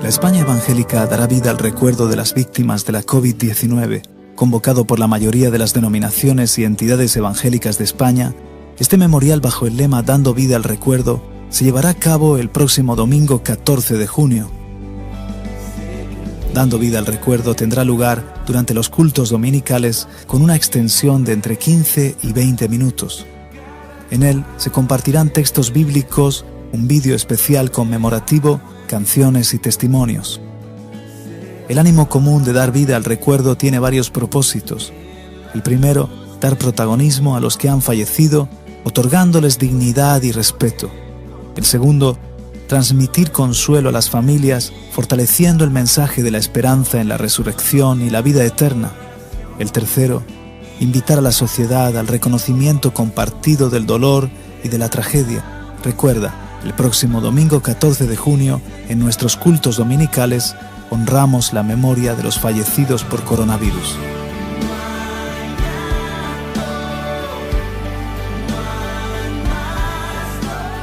La España evangélica dará vida al recuerdo de las víctimas de la COVID-19. Convocado por la mayoría de las denominaciones y entidades evangélicas de España, este memorial bajo el lema Dando vida al recuerdo se llevará a cabo el próximo domingo 14 de junio. Dando vida al recuerdo tendrá lugar durante los cultos dominicales con una extensión de entre 15 y 20 minutos. En él se compartirán textos bíblicos, un vídeo especial conmemorativo, canciones y testimonios. El ánimo común de dar vida al recuerdo tiene varios propósitos. El primero, dar protagonismo a los que han fallecido, otorgándoles dignidad y respeto. El segundo, transmitir consuelo a las familias, fortaleciendo el mensaje de la esperanza en la resurrección y la vida eterna. El tercero, invitar a la sociedad al reconocimiento compartido del dolor y de la tragedia. Recuerda, el próximo domingo 14 de junio, en nuestros cultos dominicales, honramos la memoria de los fallecidos por coronavirus.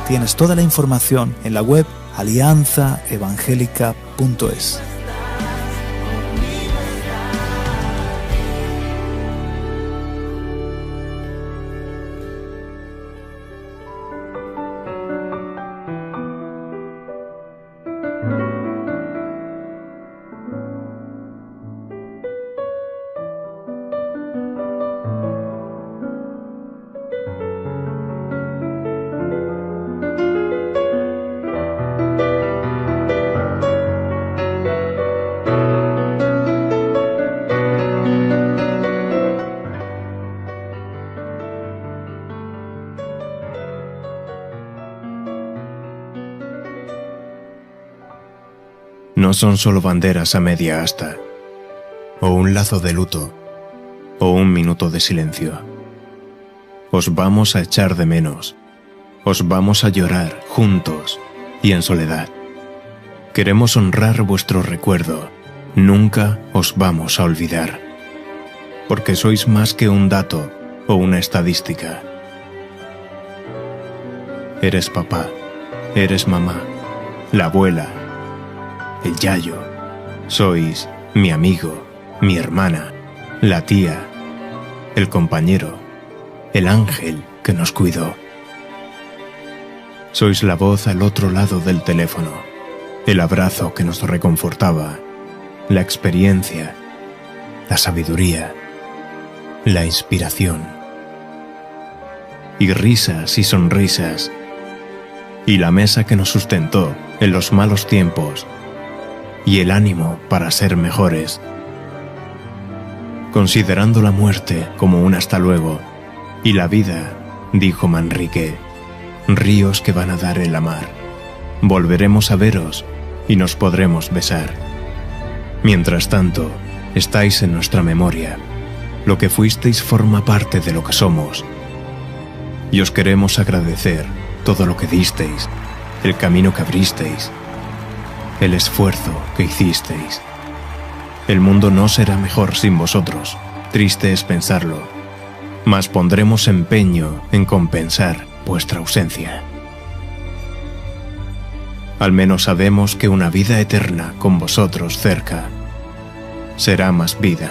Tienes toda la información en la web alianzaevangelica.es. No son solo banderas a media asta, o un lazo de luto, o un minuto de silencio. Os vamos a echar de menos, os vamos a llorar juntos y en soledad. Queremos honrar vuestro recuerdo, nunca os vamos a olvidar, porque sois más que un dato o una estadística. Eres papá, eres mamá, la abuela, el yayo, sois mi amigo, mi hermana, la tía, el compañero, el ángel que nos cuidó. Sois la voz al otro lado del teléfono, el abrazo que nos reconfortaba, la experiencia, la sabiduría, la inspiración, y risas y sonrisas, y la mesa que nos sustentó en los malos tiempos, y el ánimo para ser mejores. Considerando la muerte como un hasta luego, y la vida, dijo Manrique, ríos que van a dar en la mar. Volveremos a veros y nos podremos besar. Mientras tanto, estáis en nuestra memoria. Lo que fuisteis forma parte de lo que somos. Y os queremos agradecer todo lo que disteis, el camino que abristeis, el esfuerzo que hicisteis. El mundo no será mejor sin vosotros, triste es pensarlo, mas pondremos empeño en compensar vuestra ausencia. Al menos sabemos que una vida eterna con vosotros cerca será más vida,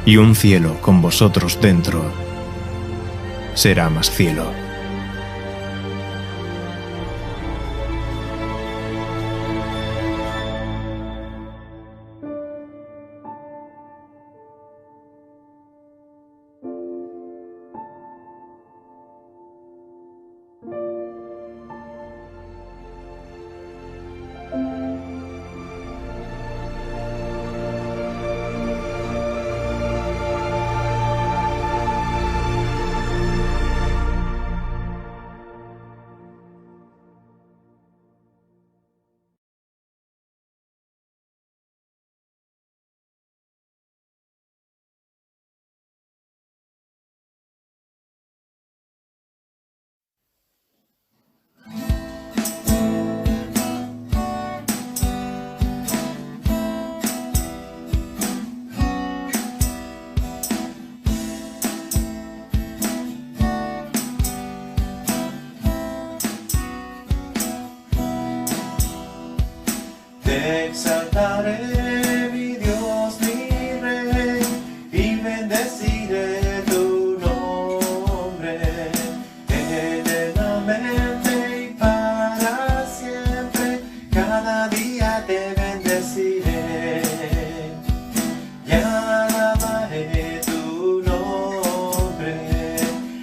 y un cielo con vosotros dentro será más cielo. Te exaltaré, mi Dios, mi Rey, y bendeciré tu nombre eternamente y para siempre. Cada día te bendeciré y alabaré tu nombre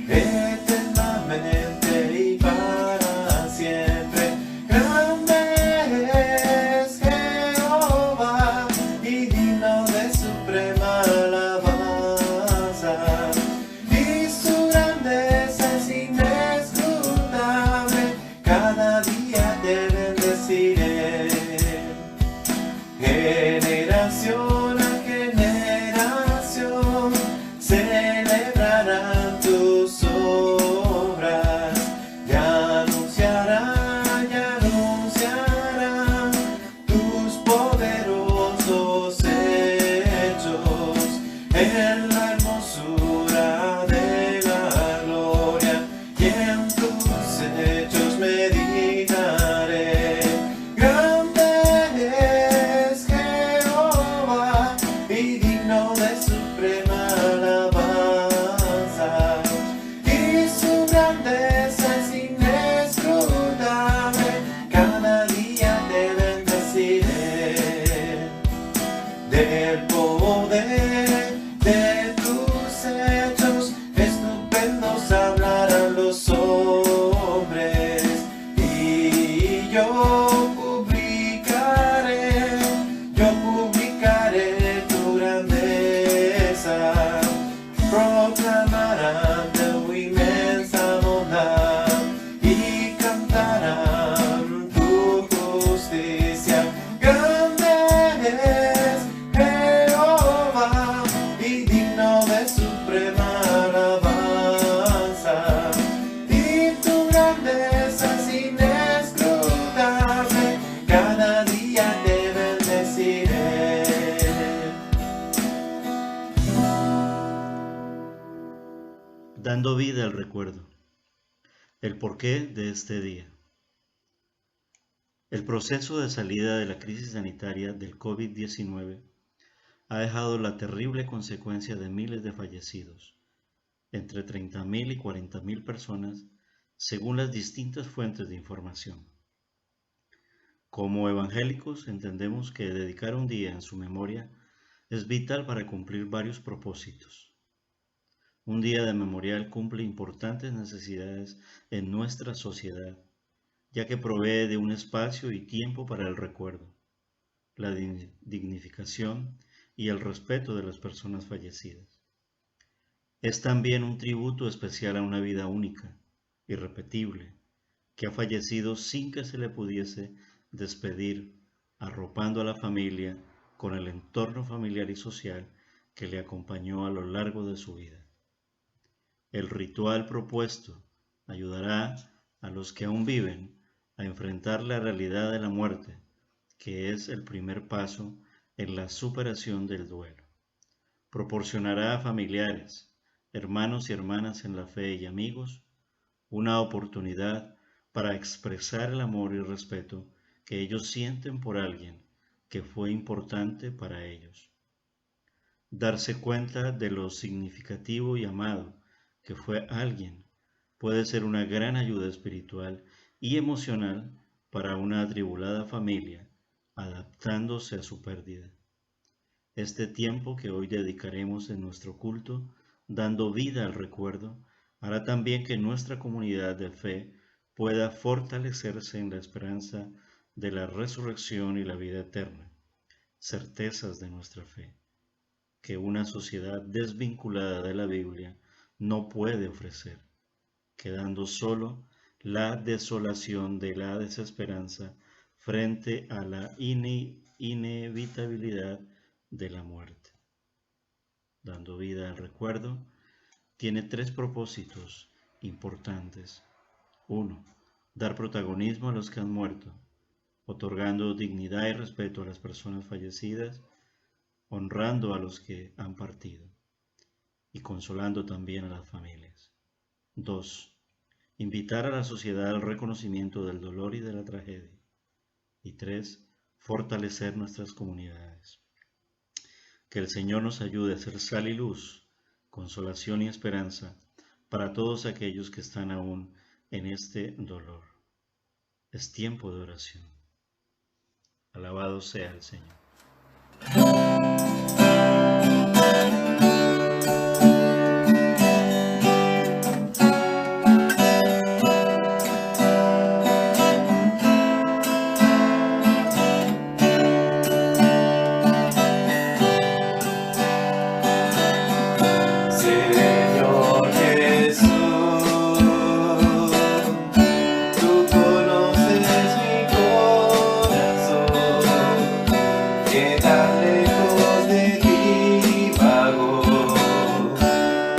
eternamente y para siempre. Grande es Jehová y digno de suprema alabanza, y su grandeza es inescrutable. Cada día te bendeciré, generación a generación celebrarán tus obras y anunciarán tus poderosos hechos en la hermosura de la gloria, y en tus hechos meditaré. Grande es Jehová y digno de suprema alabanza, y su grandeza es inescrutable. Cada día te bendeciré, del poder de tus hechos estupendos hablarán los hombres, y yo publicaré tu grandeza, proclamarán tu inmensa bondad y cantarán tu justicia. Grande es Jehová y digno de suprema alabanza, y tu grandeza es inescrutable. Cada día te bendeciré. Dando vida al recuerdo. El porqué de este día. El proceso de salida de la crisis sanitaria del COVID-19 ha dejado la terrible consecuencia de miles de fallecidos, entre 30.000 y 40.000 personas, según las distintas fuentes de información. Como evangélicos entendemos que dedicar un día en su memoria es vital para cumplir varios propósitos. Un día de memorial cumple importantes necesidades en nuestra sociedad, ya que provee de un espacio y tiempo para el recuerdo, la dignificación y el respeto de las personas fallecidas. Es también un tributo especial a una vida única, irrepetible, que ha fallecido sin que se le pudiese despedir, arropando a la familia con el entorno familiar y social que le acompañó a lo largo de su vida. El ritual propuesto ayudará a los que aún viven a enfrentar la realidad de la muerte, que es el primer paso en la superación del duelo. Proporcionará a familiares, hermanos y hermanas en la fe y amigos una oportunidad para expresar el amor y respeto que ellos sienten por alguien que fue importante para ellos. Darse cuenta de lo significativo y amado que fue alguien puede ser una gran ayuda espiritual y emocional para una atribulada familia, adaptándose a su pérdida. Este tiempo que hoy dedicaremos en nuestro culto, dando vida al recuerdo, hará también que nuestra comunidad de fe pueda fortalecerse en la esperanza de la resurrección y la vida eterna, certezas de nuestra fe, que una sociedad desvinculada de la Biblia no puede ofrecer, quedando solo la desolación de la desesperanza frente a la inevitabilidad de la muerte. Dando vida al recuerdo, tiene tres propósitos importantes. 1. Dar protagonismo a los que han muerto, otorgando dignidad y respeto a las personas fallecidas, honrando a los que han partido y consolando también a las familias. 2. Invitar a la sociedad al reconocimiento del dolor y de la tragedia. Y 3. fortalecer nuestras comunidades. Que el Señor nos ayude a ser sal y luz, consolación y esperanza para todos aquellos que están aún en este dolor. Es tiempo de oración. Alabado sea el Señor. Señor Jesús, tú conoces mi corazón, que tan lejos de ti vago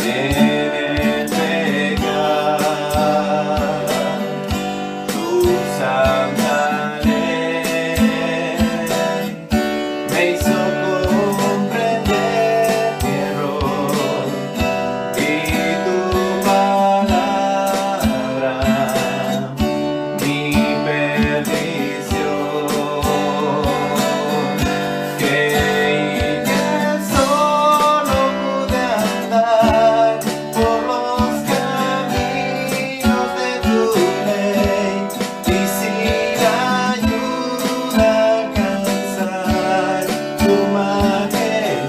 en el pecar. Tu santa ley me hizo comprender mi error. Y tu palabra, mi perdición, creí que solo pude andar por los caminos de tu ley y sin ayuda alcanzar tu majestad.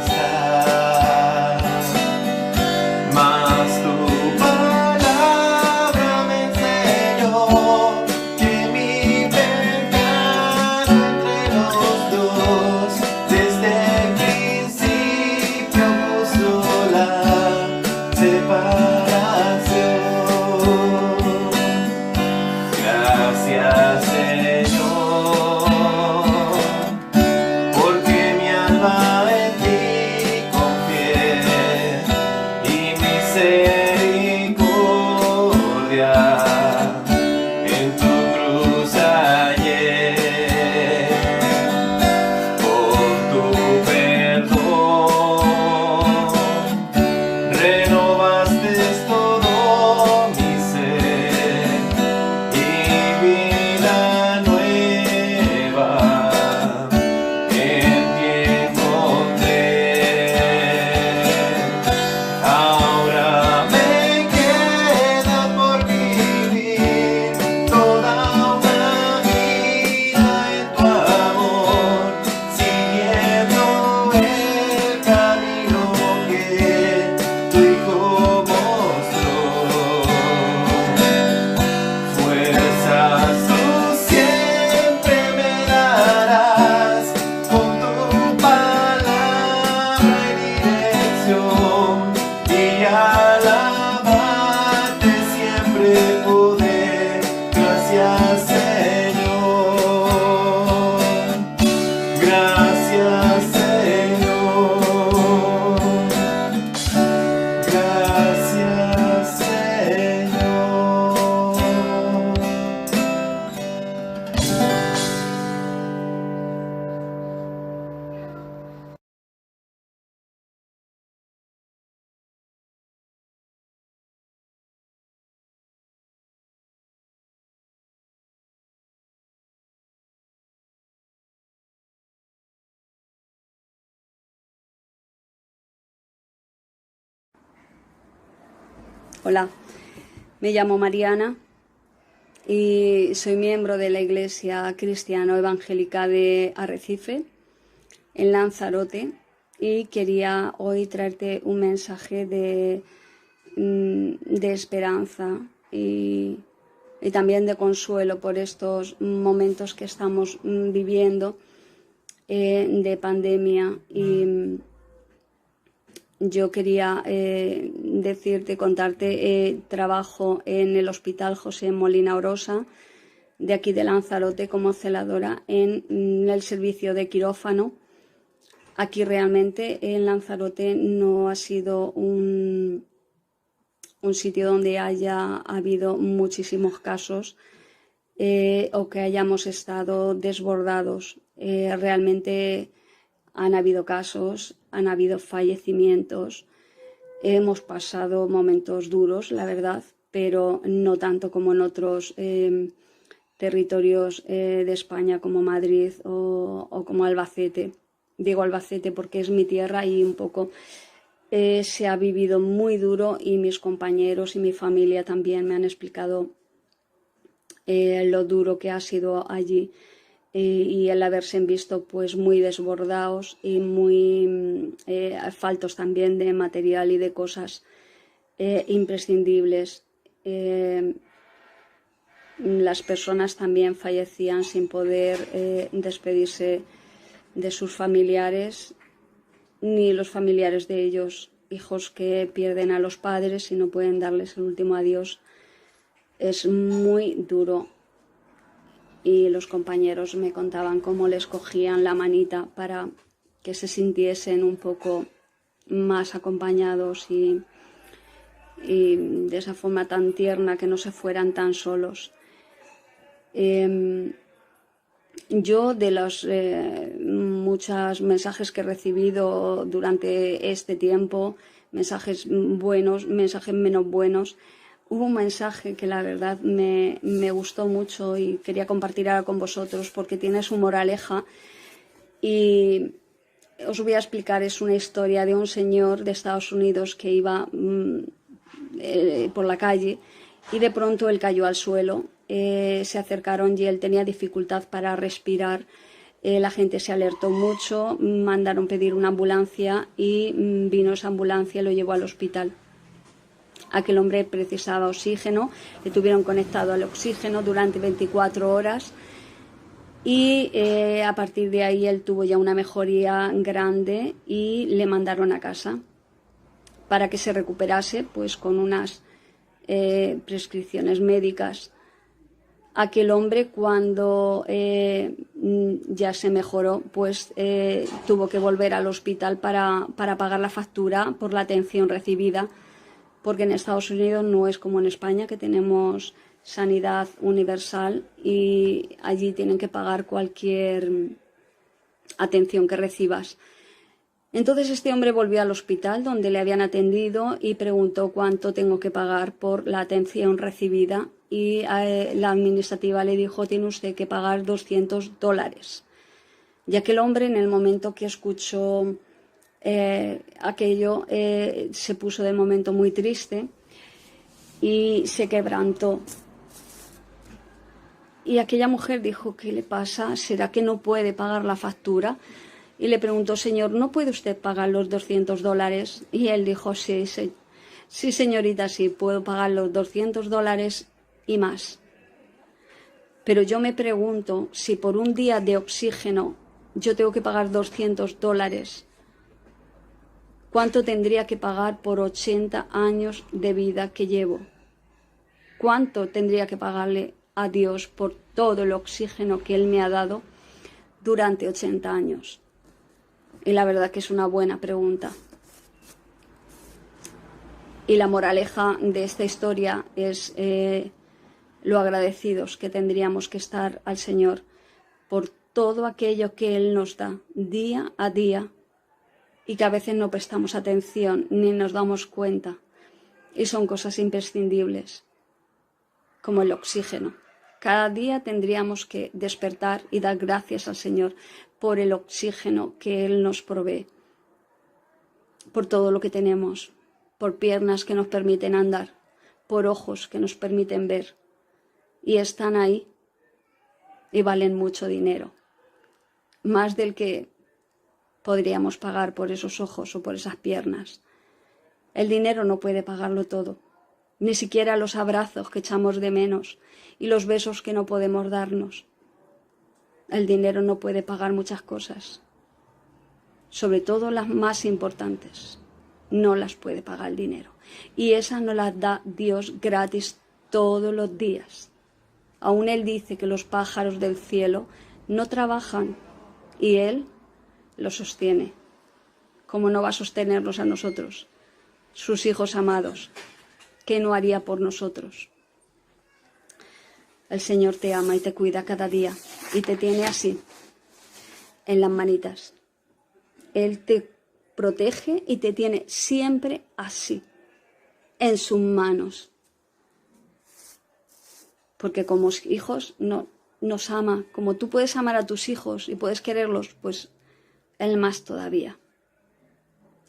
Mas tu palabra me enseñó que mi pecado entre los dos desde el principio puso la separación. Gracias, Señor, porque mi alma en ti confié y misericordia en tu cruz hallé. Por tu perdón renovaste todo mi ser y vida nueva en ti encontré. Ahora me queda por vivir toda una vida en tu amor, siguiendo el camino que tu Hijo mostró. Fuerzas tú siempre me darás con tu palabra y dirección, y alabarte siempre poder. Gracias, Señor. Gracias, Señor. Gracias, Señor. Hola, me llamo Mariana y soy miembro de la Iglesia Cristiano Evangélica de Arrecife, en Lanzarote, y quería hoy traerte un mensaje de esperanza y también de consuelo por estos momentos que estamos viviendo de pandemia. Y yo quería contarte, trabajo en el Hospital José Molina Orosa, de aquí de Lanzarote, como celadora en el servicio de quirófano. Aquí realmente en Lanzarote no ha sido un sitio donde haya habido muchísimos casos o que hayamos estado desbordados. Realmente han habido casos, han habido fallecimientos, hemos pasado momentos duros, la verdad, pero no tanto como en otros territorios de España como Madrid o como Albacete. Digo Albacete porque es mi tierra y un poco se ha vivido muy duro, y mis compañeros y mi familia también me han explicado lo duro que ha sido allí, y el haberse visto pues muy desbordados y muy faltos también de material y de cosas imprescindibles. Las personas también fallecían sin poder despedirse de sus familiares, ni los familiares de ellos, hijos que pierden a los padres y no pueden darles el último adiós. Es muy duro, y los compañeros me contaban cómo les cogían la manita para que se sintiesen un poco más acompañados y de esa forma tan tierna, que no se fueran tan solos. Yo, de los muchos mensajes que he recibido durante este tiempo, mensajes buenos, mensajes menos buenos, hubo un mensaje que la verdad me gustó mucho y quería compartir ahora con vosotros porque tiene su moraleja, y os voy a explicar. Es una historia de un señor de Estados Unidos que iba por la calle y de pronto él cayó al suelo. Se acercaron y él tenía dificultad para respirar. La gente se alertó mucho, mandaron pedir una ambulancia y vino esa ambulancia y lo llevó al hospital. Aquel hombre precisaba oxígeno, le tuvieron conectado al oxígeno durante 24 horas y a partir de ahí él tuvo ya una mejoría grande y le mandaron a casa para que se recuperase, pues con unas prescripciones médicas. Aquel hombre, cuando ya se mejoró, pues tuvo que volver al hospital para pagar la factura por la atención recibida, porque en Estados Unidos no es como en España, que tenemos sanidad universal y allí tienen que pagar cualquier atención que recibas. Entonces este hombre volvió al hospital donde le habían atendido y preguntó cuánto tengo que pagar por la atención recibida, y la administrativa le dijo: tiene usted que pagar $200. Y aquel hombre, en el momento que escuchó aquello, se puso de momento muy triste y se quebrantó. Y aquella mujer dijo: ¿qué le pasa? ¿Será que no puede pagar la factura? Y le preguntó: señor, ¿no puede usted pagar los $200? Y él dijo: sí, señorita, sí, puedo pagar los $200 y más. Pero yo me pregunto si por un día de oxígeno yo tengo que pagar $200. ¿Cuánto tendría que pagar por 80 años de vida que llevo? ¿Cuánto tendría que pagarle a Dios por todo el oxígeno que Él me ha dado durante 80 años? Y la verdad que es una buena pregunta. Y la moraleja de esta historia es lo agradecidos que tendríamos que estar al Señor por todo aquello que Él nos da día a día, y que a veces no prestamos atención ni nos damos cuenta, y son cosas imprescindibles, como el oxígeno. Cada día tendríamos que despertar y dar gracias al Señor por el oxígeno que Él nos provee, por todo lo que tenemos, por piernas que nos permiten andar, por ojos que nos permiten ver, y están ahí y valen mucho dinero, más del que podríamos pagar por esos ojos o por esas piernas. El dinero no puede pagarlo todo, ni siquiera los abrazos que echamos de menos y los besos que no podemos darnos. El dinero no puede pagar muchas cosas, sobre todo las más importantes. No las puede pagar el dinero, y esas nos las da Dios gratis todos los días. Aún Él dice que los pájaros del cielo no trabajan y Él los sostiene. ¿Cómo no va a sostenernos a nosotros, sus hijos amados? ¿Qué no haría por nosotros? El Señor te ama y te cuida cada día y te tiene así, en las manitas. Él te protege y te tiene siempre así, en sus manos. porque como hijos nos ama, como tú puedes amar a tus hijos y puedes quererlos, pues Él más todavía.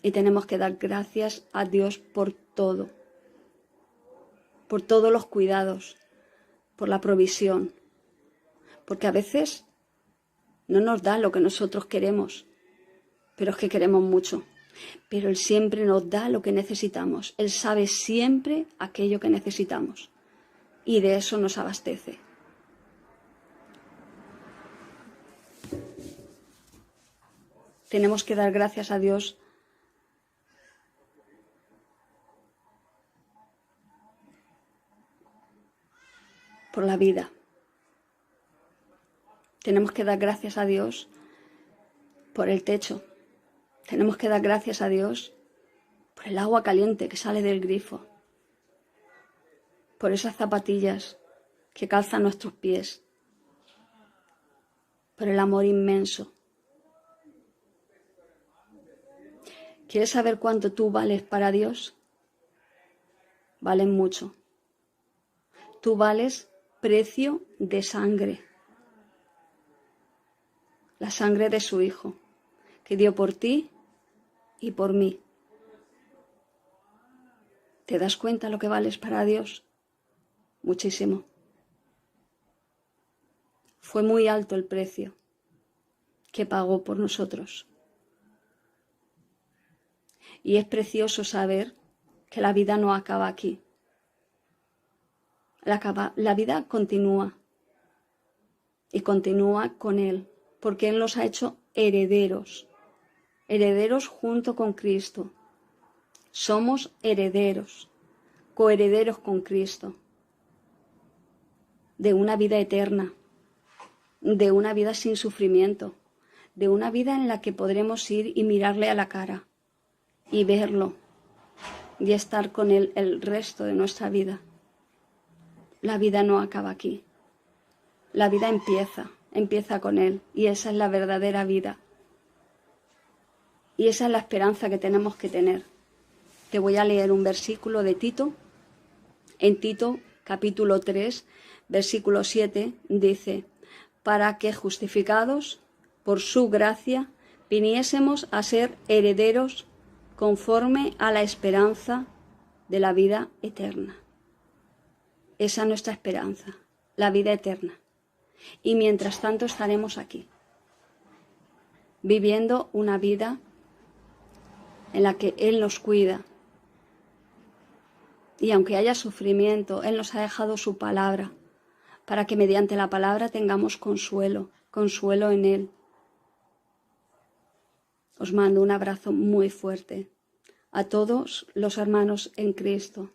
Y tenemos que dar gracias a Dios por todo, por todos los cuidados, por la provisión, porque a veces no nos da lo que nosotros queremos, pero es que queremos mucho. Pero Él siempre nos da lo que necesitamos. Él sabe siempre aquello que necesitamos y de eso nos abastece. Tenemos que dar gracias a Dios por la vida. Tenemos que dar gracias a Dios por el techo. Tenemos que dar gracias a Dios por el agua caliente que sale del grifo, por esas zapatillas que calzan nuestros pies, por el amor inmenso. ¿Quieres saber cuánto tú vales para Dios? Vales mucho. Tú vales precio de sangre. La sangre de su Hijo, que dio por ti y por mí. ¿Te das cuenta lo que vales para Dios? Muchísimo. Fue muy alto el precio que pagó por nosotros. Y es precioso saber que la vida no acaba aquí. La vida continúa y continúa con Él, porque Él nos ha hecho herederos, herederos junto con Cristo. Somos herederos, coherederos con Cristo, de una vida eterna, de una vida sin sufrimiento, de una vida en la que podremos ir y mirarle a la cara y verlo y estar con Él el resto de nuestra vida. La vida no acaba aquí. La vida empieza con Él y esa es la verdadera vida. Y esa es la esperanza que tenemos que tener. Te voy a leer un versículo de Tito. En Tito, capítulo 3, versículo 7, dice: para que justificados por su gracia viniésemos a ser herederos conforme a la esperanza de la vida eterna. Esa es nuestra esperanza, la vida eterna. Y mientras tanto estaremos aquí, viviendo una vida en la que Él nos cuida. Y aunque haya sufrimiento, Él nos ha dejado su palabra, para que mediante la palabra tengamos consuelo en Él. Os mando un abrazo muy fuerte a todos los hermanos en Cristo.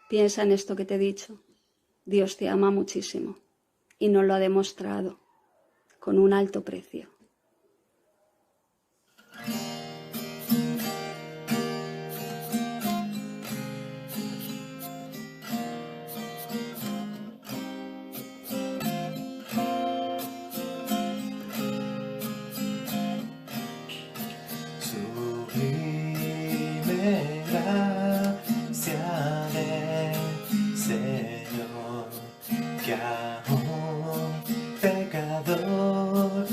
Piensa en esto que te he dicho. Dios te ama muchísimo y nos lo ha demostrado con un alto precio. Que a un pecador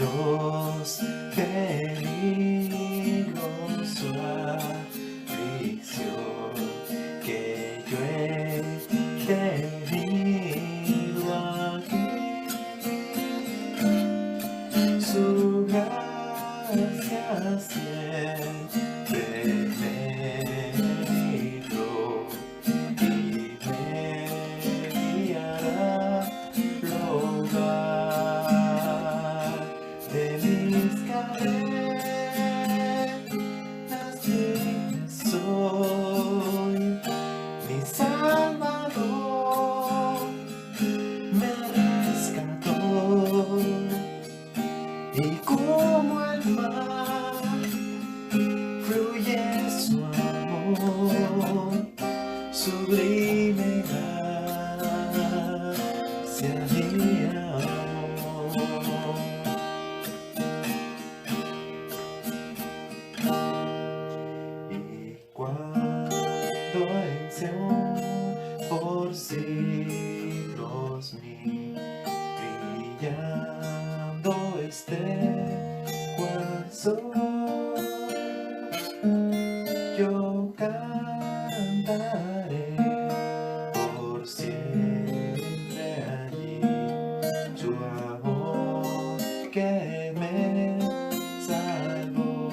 Dios, peligroso aflicción que yo he tenido aquí. Su gracia siempre me libró y me guiará lugar de mis cadenas libre soy, mi Salvador me rescató y como el mar fluye su amor, sublime gracia mi amor. Y cuando en Sion por siglos mi brillando esté cual sol, yo cantaré por siempre allí su amor que me salvó,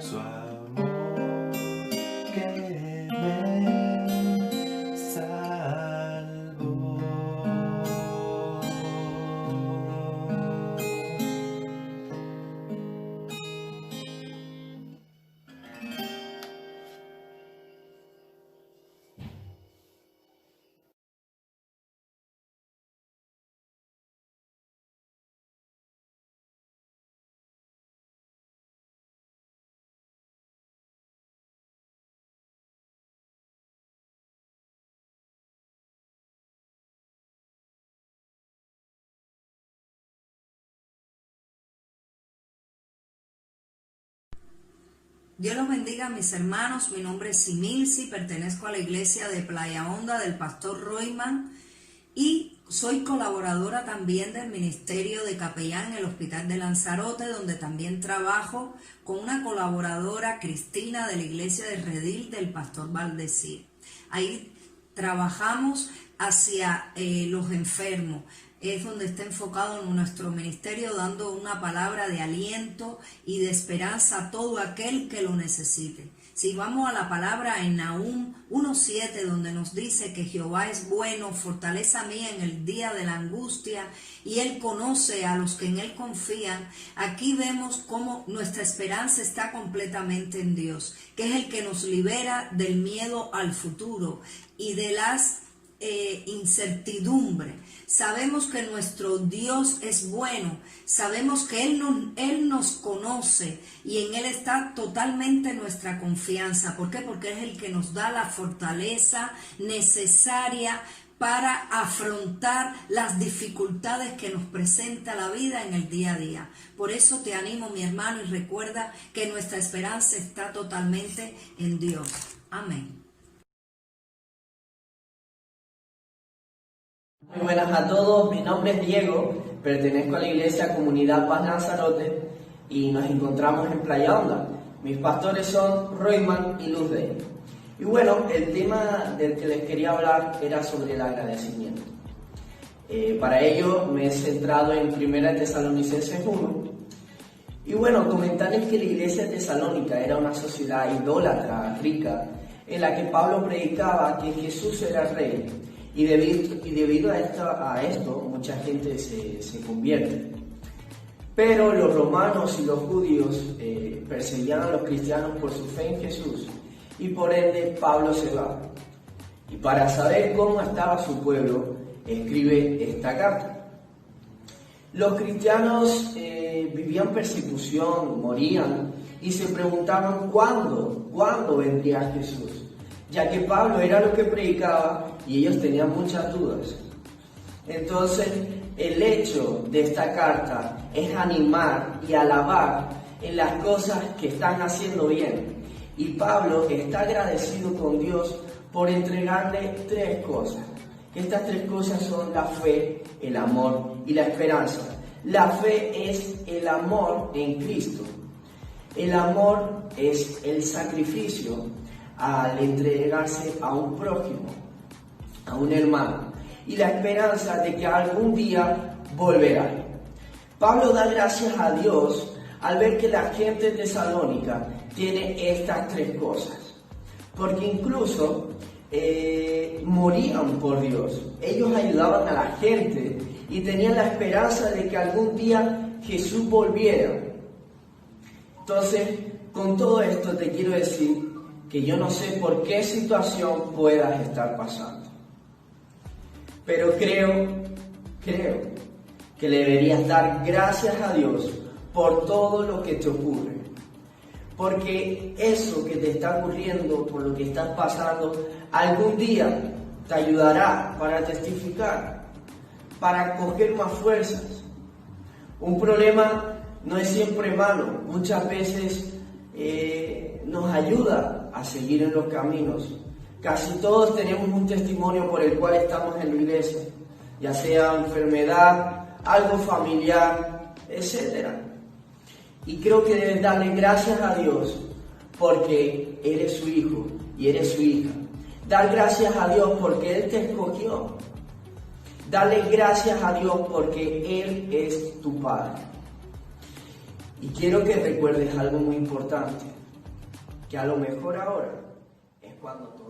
su amor que me salvó. Dios los bendiga, mis hermanos. Mi nombre es Similsi, pertenezco a la iglesia de Playa Honda del pastor Royman y soy colaboradora también del ministerio de capellán en el Hospital de Lanzarote, donde también trabajo con una colaboradora, Cristina, de la iglesia de Redil del pastor Valdecir. Ahí trabajamos hacia los enfermos. Es donde está enfocado en nuestro ministerio, dando una palabra de aliento y de esperanza a todo aquel que lo necesite. Si vamos a la palabra en Nahum 1:7, donde nos dice que Jehová es bueno, fortaleza mía en el día de la angustia, y Él conoce a los que en Él confían, aquí vemos cómo nuestra esperanza está completamente en Dios, que es el que nos libera del miedo al futuro y de las incertidumbre. Sabemos que nuestro Dios es bueno, sabemos que Él nos conoce y en Él está totalmente nuestra confianza. ¿Por qué? Porque es el que nos da la fortaleza necesaria para afrontar las dificultades que nos presenta la vida en el día a día. Por eso te animo, mi hermano, y recuerda que nuestra esperanza está totalmente en Dios. Amén. Muy buenas a todos, mi nombre es Diego, pertenezco a la iglesia Comunidad Paz Lanzarote y nos encontramos en Playa Honda. Mis pastores son Royman y Luz Day. Y bueno, el tema del que les quería hablar era sobre el agradecimiento. Para ello me he centrado en 1 Tesalonicenses 1. Y bueno, comentarles que la iglesia tesalónica era una sociedad idólatra, rica, en la que Pablo predicaba que Jesús era rey. Y debido a esto mucha gente se convierte. Pero los romanos y los judíos perseguían a los cristianos por su fe en Jesús, y por ende Pablo se va. Y para saber cómo estaba su pueblo, escribe esta carta. Los cristianos vivían persecución, morían, y se preguntaban ¿cuándo vendría Jesús? Ya que Pablo era lo que predicaba y ellos tenían muchas dudas. Entonces, el hecho de esta carta es animar y alabar en las cosas que están haciendo bien. Y Pablo está agradecido con Dios por entregarle 3 cosas. Estas 3 cosas son la fe, el amor y la esperanza. La fe es el amor en Cristo. El amor es el sacrificio al entregarse a un prójimo, a un hermano, y la esperanza de que algún día volverá. Pablo da gracias a Dios al ver que la gente de Tesalónica tiene estas tres cosas, porque incluso morían por Dios. Ellos ayudaban a la gente y tenían la esperanza de que algún día Jesús volviera. Entonces, con todo esto te quiero decir que yo no sé por qué situación puedas estar pasando, pero creo que le deberías dar gracias a Dios por todo lo que te ocurre, porque eso que te está ocurriendo, por lo que estás pasando, algún día te ayudará para testificar, para coger más fuerzas. Un problema no es siempre malo, muchas veces nos ayuda a seguir en los caminos. Casi todos tenemos un testimonio por el cual estamos en la iglesia, ya sea enfermedad, algo familiar, etc. Y creo que debes darle gracias a Dios porque eres su hijo y eres su hija. Dar gracias a Dios porque Él te escogió. Darle gracias a Dios porque Él es tu Padre. Y quiero que recuerdes algo muy importante, que a lo mejor ahora es cuando todo...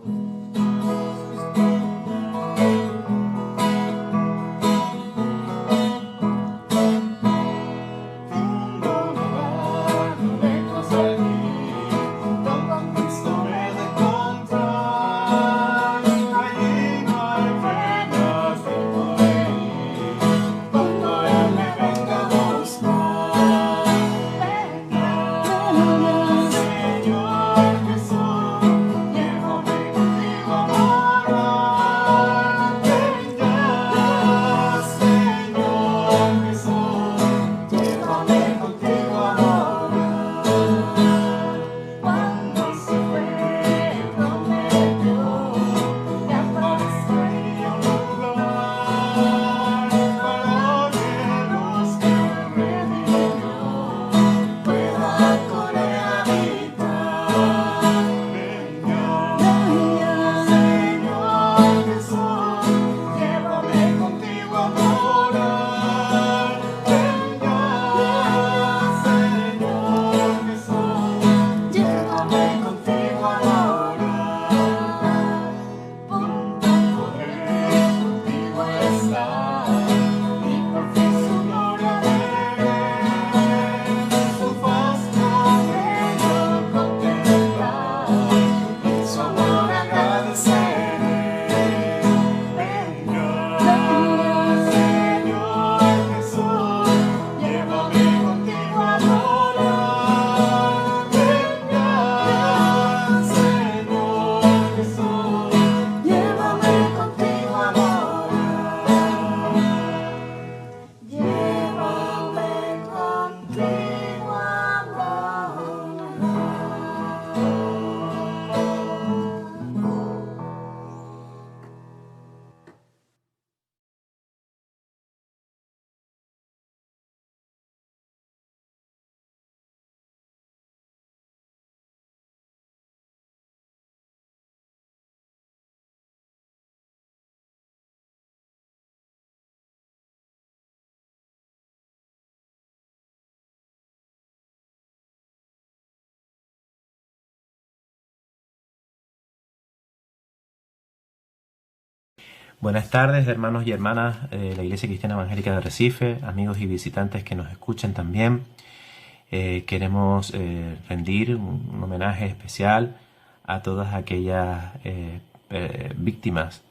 Buenas tardes, hermanos y hermanas de la Iglesia Cristiana Evangélica de Recife, amigos y visitantes que nos escuchan también. Queremos rendir un homenaje especial a todas aquellas víctimas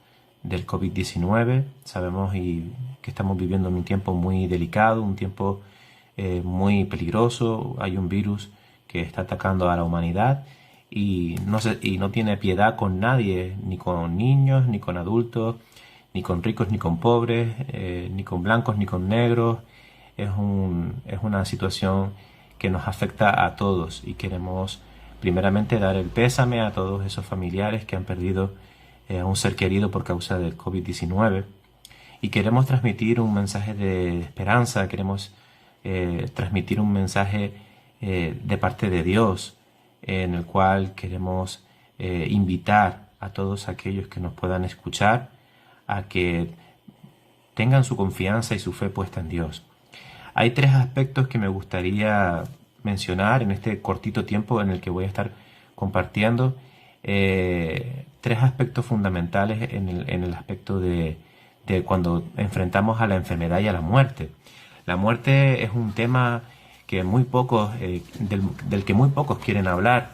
del COVID-19. Sabemos que estamos viviendo un tiempo muy delicado, un tiempo muy peligroso. Hay un virus que está atacando a la humanidad y no tiene piedad con nadie, ni con niños, ni con adultos, ni con ricos, ni con pobres, ni con blancos, ni con negros. Es una situación que nos afecta a todos y queremos primeramente dar el pésame a todos esos familiares que han perdido a un ser querido por causa del COVID-19 y queremos transmitir un mensaje de esperanza, queremos transmitir un mensaje de parte de Dios, en el cual queremos invitar a todos aquellos que nos puedan escuchar a que tengan su confianza y su fe puesta en Dios. Hay 3 aspectos que me gustaría mencionar en este cortito tiempo en el que voy a estar compartiendo. 3 aspectos fundamentales en el aspecto de cuando enfrentamos a la enfermedad y a la muerte. La muerte es un tema que muy pocos, del que muy pocos quieren hablar.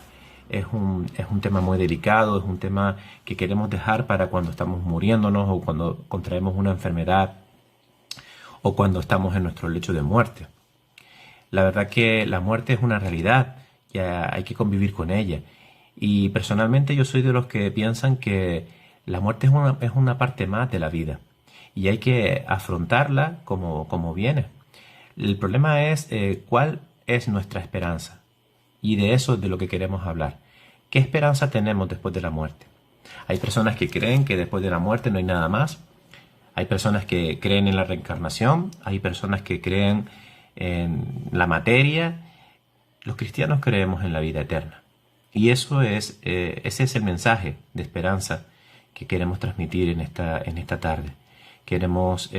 Es un tema muy delicado, es un tema que queremos dejar para cuando estamos muriéndonos o cuando contraemos una enfermedad o cuando estamos en nuestro lecho de muerte. La verdad que la muerte es una realidad y hay que convivir con ella. Y personalmente yo soy de los que piensan que la muerte es una parte más de la vida y hay que afrontarla como viene. El problema es cuál es nuestra esperanza, y de eso es de lo que queremos hablar. ¿Qué esperanza tenemos después de la muerte? Hay personas que creen que después de la muerte no hay nada más. Hay personas que creen en la reencarnación, hay personas que creen en la materia. Los cristianos creemos en la vida eterna. Y ese es el mensaje de esperanza que queremos transmitir en esta tarde. Queremos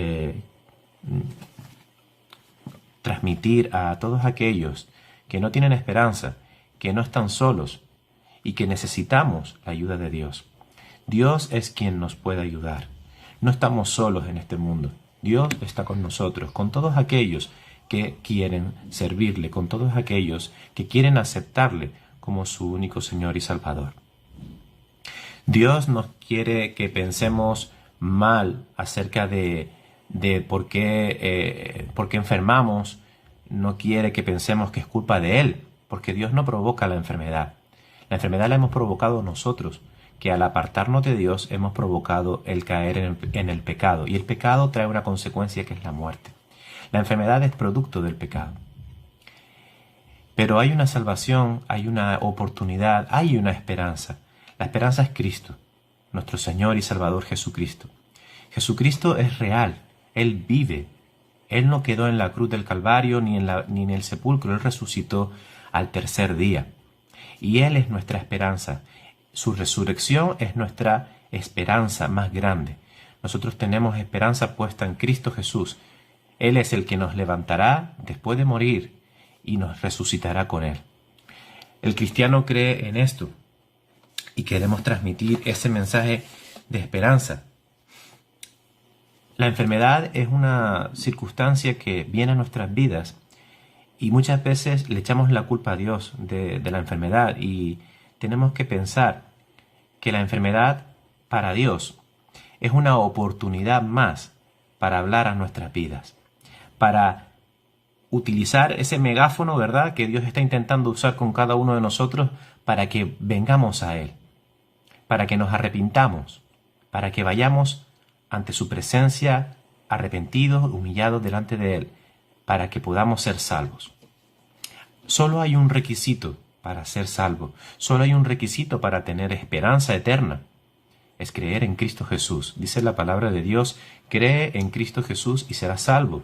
transmitir a todos aquellos que no tienen esperanza, que no están solos y que necesitamos la ayuda de Dios. Dios es quien nos puede ayudar. No estamos solos en este mundo. Dios está con nosotros, con todos aquellos que quieren servirle, con todos aquellos que quieren aceptarle como su único Señor y Salvador. Dios nos quiere que pensemos mal acerca de por qué enfermamos. No quiere que pensemos que es culpa de Él, porque Dios no provoca la enfermedad. La enfermedad la hemos provocado nosotros, que al apartarnos de Dios hemos provocado el caer en el pecado, y el pecado trae una consecuencia que es la muerte. La enfermedad es producto del pecado. Pero hay una salvación, hay una oportunidad, hay una esperanza. La esperanza es Cristo, nuestro Señor y Salvador Jesucristo. Jesucristo es real, Él vive. Él no quedó en la cruz del Calvario ni en el sepulcro, Él resucitó al 3er día. Y Él es nuestra esperanza. Su resurrección es nuestra esperanza más grande. Nosotros tenemos esperanza puesta en Cristo Jesús. Él es el que nos levantará después de morir y nos resucitará con Él. El cristiano cree en esto y queremos transmitir ese mensaje de esperanza. La enfermedad es una circunstancia que viene a nuestras vidas y muchas veces le echamos la culpa a Dios de la enfermedad, y tenemos que pensar que la enfermedad para Dios es una oportunidad más para hablar a nuestras vidas, para utilizar ese megáfono, ¿verdad?, que Dios está intentando usar con cada uno de nosotros para que vengamos a Él, para que nos arrepintamos, para que vayamos ante su presencia arrepentidos, humillados delante de Él, para que podamos ser salvos. Solo hay un requisito para ser salvo, solo hay un requisito para tener esperanza eterna. Es creer en Cristo Jesús. Dice la palabra de Dios: cree en Cristo Jesús y serás salvo.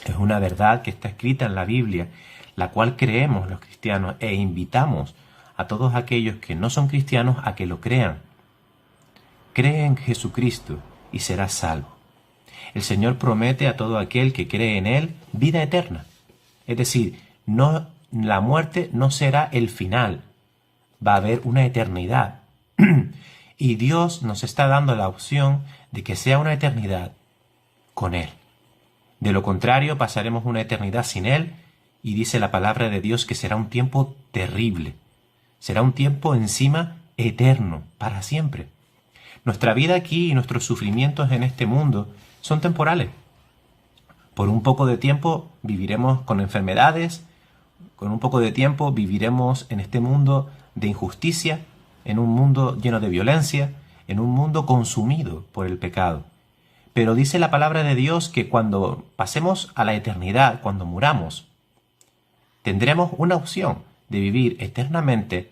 Es una verdad que está escrita en la Biblia, la cual creemos los cristianos e invitamos a todos aquellos que no son cristianos a que lo crean. Cree en Jesucristo y serás salvo. El Señor promete a todo aquel que cree en Él vida eterna. Es decir, la muerte no será el final, va a haber una eternidad. Y Dios nos está dando la opción de que sea una eternidad con Él. De lo contrario, pasaremos una eternidad sin Él, y dice la palabra de Dios que será un tiempo terrible. Será un tiempo encima eterno, para siempre. Nuestra vida aquí y nuestros sufrimientos en este mundo son temporales. Por un poco de tiempo viviremos con enfermedades, con un poco de tiempo viviremos en este mundo de injusticia, en un mundo lleno de violencia, en un mundo consumido por el pecado. Pero dice la palabra de Dios que cuando pasemos a la eternidad, cuando muramos, tendremos una opción de vivir eternamente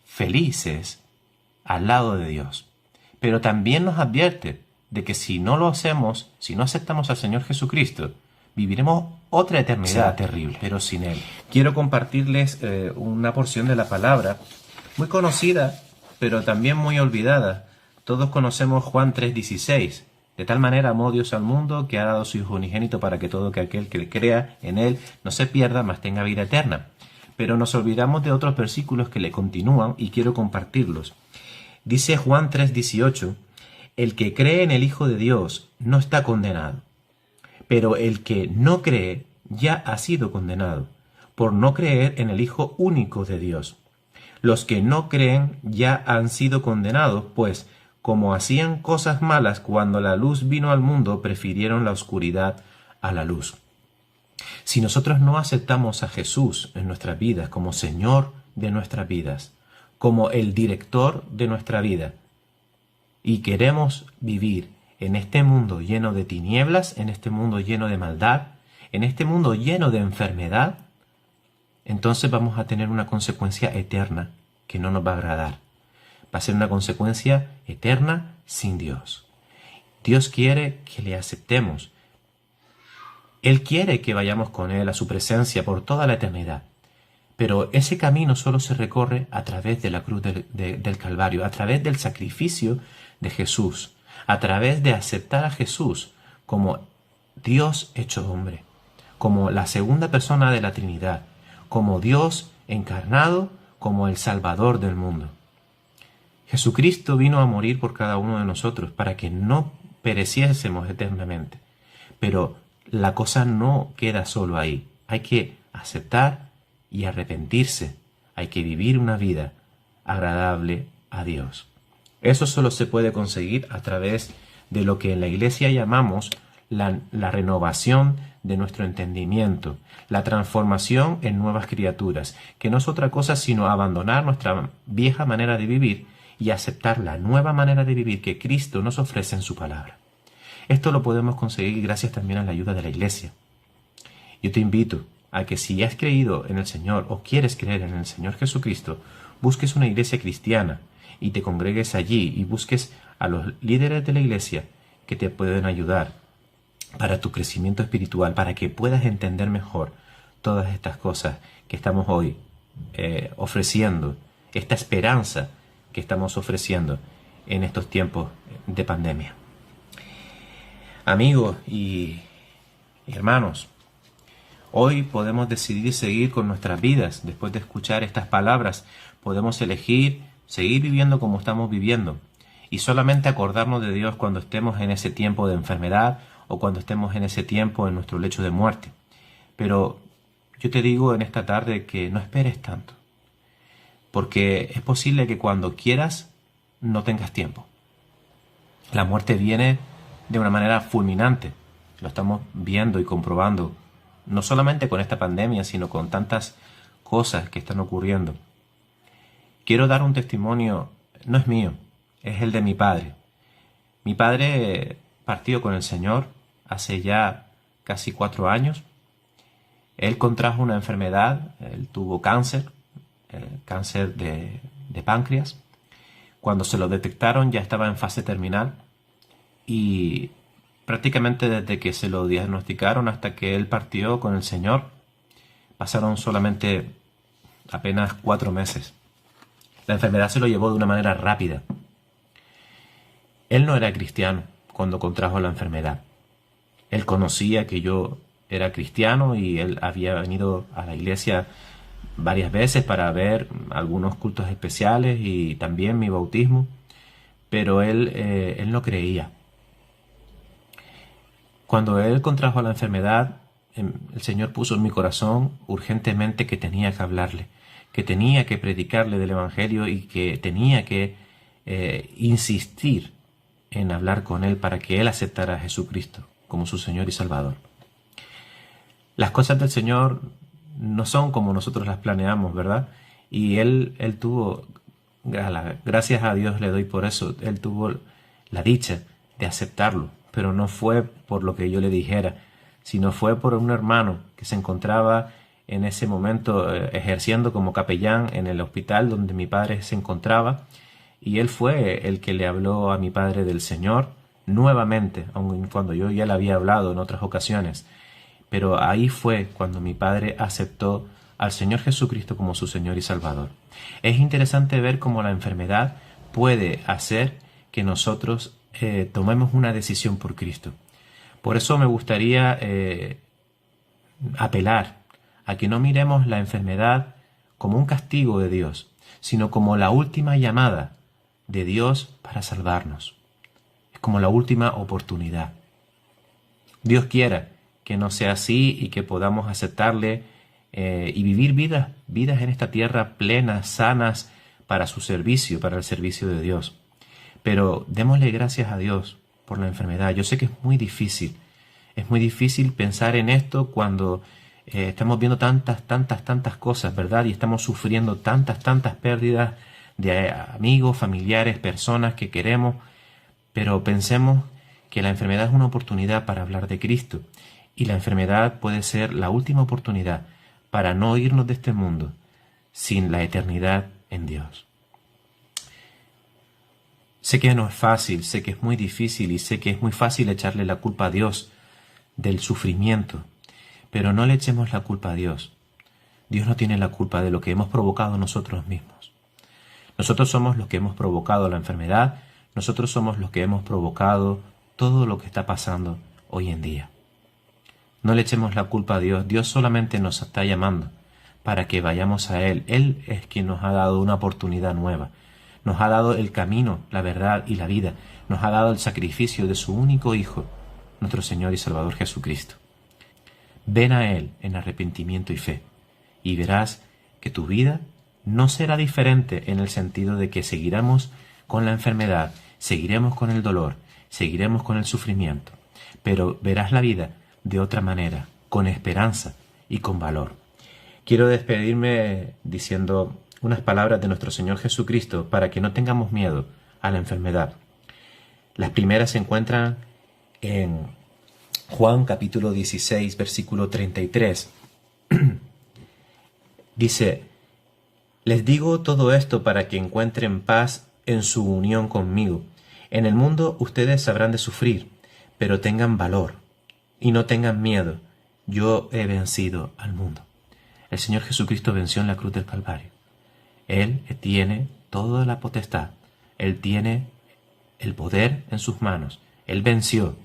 felices al lado de Dios. Pero también nos advierte de que si no lo hacemos, si no aceptamos al Señor Jesucristo, viviremos otra eternidad terrible, pero sin Él. Quiero compartirles una porción de la palabra muy conocida, pero también muy olvidada. Todos conocemos Juan 3:16. De tal manera amó Dios al mundo que ha dado su Hijo unigénito para que todo aquel que crea en Él no se pierda, mas tenga vida eterna. Pero nos olvidamos de otros versículos que le continúan y quiero compartirlos. Dice Juan 3:18, el que cree en el Hijo de Dios no está condenado, pero el que no cree ya ha sido condenado, por no creer en el Hijo único de Dios. Los que no creen ya han sido condenados, pues, como hacían cosas malas cuando la luz vino al mundo, prefirieron la oscuridad a la luz. Si nosotros no aceptamos a Jesús en nuestras vidas como Señor de nuestras vidas, como el director de nuestra vida, y queremos vivir en este mundo lleno de tinieblas, en este mundo lleno de maldad, en este mundo lleno de enfermedad, entonces vamos a tener una consecuencia eterna que no nos va a agradar. Va a ser una consecuencia eterna sin Dios. Dios quiere que le aceptemos. Él quiere que vayamos con Él a su presencia por toda la eternidad. Pero ese camino solo se recorre a través de la cruz del Calvario, a través del sacrificio de Jesús, a través de aceptar a Jesús como Dios hecho hombre, como la segunda persona de la Trinidad, como Dios encarnado, como el Salvador del mundo. Jesucristo vino a morir por cada uno de nosotros para que no pereciésemos eternamente. Pero la cosa no queda solo ahí. Hay que aceptar y arrepentirse. Hay que vivir una vida agradable a Dios. Eso solo se puede conseguir a través de lo que en la Iglesia llamamos la renovación de nuestro entendimiento, la transformación en nuevas criaturas, que no es otra cosa sino abandonar nuestra vieja manera de vivir y aceptar la nueva manera de vivir que Cristo nos ofrece en su palabra. Esto lo podemos conseguir gracias también a la ayuda de la Iglesia. Yo te invito a que si has creído en el Señor o quieres creer en el Señor Jesucristo, busques una iglesia cristiana y te congregues allí y busques a los líderes de la iglesia que te pueden ayudar para tu crecimiento espiritual, para que puedas entender mejor todas estas cosas que estamos hoy ofreciendo, esta esperanza que estamos ofreciendo en estos tiempos de pandemia. Amigos y hermanos, hoy podemos decidir seguir con nuestras vidas. Después de escuchar estas palabras, podemos elegir seguir viviendo como estamos viviendo y solamente acordarnos de Dios cuando estemos en ese tiempo de enfermedad o cuando estemos en ese tiempo en nuestro lecho de muerte. Pero yo te digo en esta tarde que no esperes tanto, porque es posible que cuando quieras no tengas tiempo. La muerte viene de una manera fulminante. Lo estamos viendo y comprobando, no solamente con esta pandemia, sino con tantas cosas que están ocurriendo. Quiero dar un testimonio, no es mío, es el de mi padre. Mi padre partió con el Señor hace ya casi 4 años. Él contrajo una enfermedad, él tuvo cáncer de páncreas. Cuando se lo detectaron ya estaba en fase terminal y prácticamente desde que se lo diagnosticaron hasta que él partió con el Señor, pasaron solamente apenas 4 meses. La enfermedad se lo llevó de una manera rápida. Él no era cristiano cuando contrajo la enfermedad. Él conocía que yo era cristiano y él había venido a la iglesia varias veces para ver algunos cultos especiales y también mi bautismo, pero él no creía. Cuando él contrajo la enfermedad, el Señor puso en mi corazón urgentemente que tenía que hablarle, que tenía que predicarle del Evangelio y que tenía que insistir en hablar con él para que él aceptara a Jesucristo como su Señor y Salvador. Las cosas del Señor no son como nosotros las planeamos, ¿verdad? Y él tuvo, gracias a Dios le doy por eso, él tuvo la dicha de aceptarlo, pero no fue por lo que yo le dijera, sino fue por un hermano que se encontraba en ese momento ejerciendo como capellán en el hospital donde mi padre se encontraba, y él fue el que le habló a mi padre del Señor. nuevamente, aun cuando yo ya le había hablado en otras ocasiones. Pero ahí fue cuando mi padre aceptó al Señor Jesucristo como su Señor y Salvador. Es interesante ver cómo la enfermedad puede hacer que nosotros tomemos una decisión por Cristo. Por eso me gustaría apelar a que no miremos la enfermedad como un castigo de Dios, sino como la última llamada de Dios para salvarnos. Es como la última oportunidad. Dios quiera que no sea así y que podamos aceptarle y vivir vidas en esta tierra plenas, sanas, para su servicio, para el servicio de Dios. Pero démosle gracias a Dios por la enfermedad. Yo sé que es muy difícil pensar en esto cuando estamos viendo tantas cosas, ¿verdad? Y estamos sufriendo tantas pérdidas de amigos, familiares, personas que queremos. Pero pensemos que la enfermedad es una oportunidad para hablar de Cristo. Y la enfermedad puede ser la última oportunidad para no irnos de este mundo sin la eternidad en Dios. Sé que no es fácil, sé que es muy difícil y sé que es muy fácil echarle la culpa a Dios del sufrimiento, pero no le echemos la culpa a Dios. Dios no tiene la culpa de lo que hemos provocado nosotros mismos. Nosotros somos los que hemos provocado la enfermedad, nosotros somos los que hemos provocado todo lo que está pasando hoy en día. No le echemos la culpa a Dios. Dios solamente nos está llamando para que vayamos a Él. Él es quien nos ha dado una oportunidad nueva. Nos ha dado el camino, la verdad y la vida. Nos ha dado el sacrificio de su único Hijo, nuestro Señor y Salvador Jesucristo. Ven a Él en arrepentimiento y fe, y verás que tu vida no será diferente en el sentido de que seguiremos con la enfermedad, seguiremos con el dolor, seguiremos con el sufrimiento, pero verás la vida de otra manera, con esperanza y con valor. Quiero despedirme diciendo unas palabras de nuestro Señor Jesucristo para que no tengamos miedo a la enfermedad. Las primeras se encuentran en Juan capítulo 16, versículo 33. Dice: les digo todo esto para que encuentren paz en su unión conmigo. En el mundo ustedes habrán de sufrir, pero tengan valor y no tengan miedo. Yo he vencido al mundo. El Señor Jesucristo venció en la cruz del Calvario. Él tiene toda la potestad. Él tiene el poder en sus manos. Él venció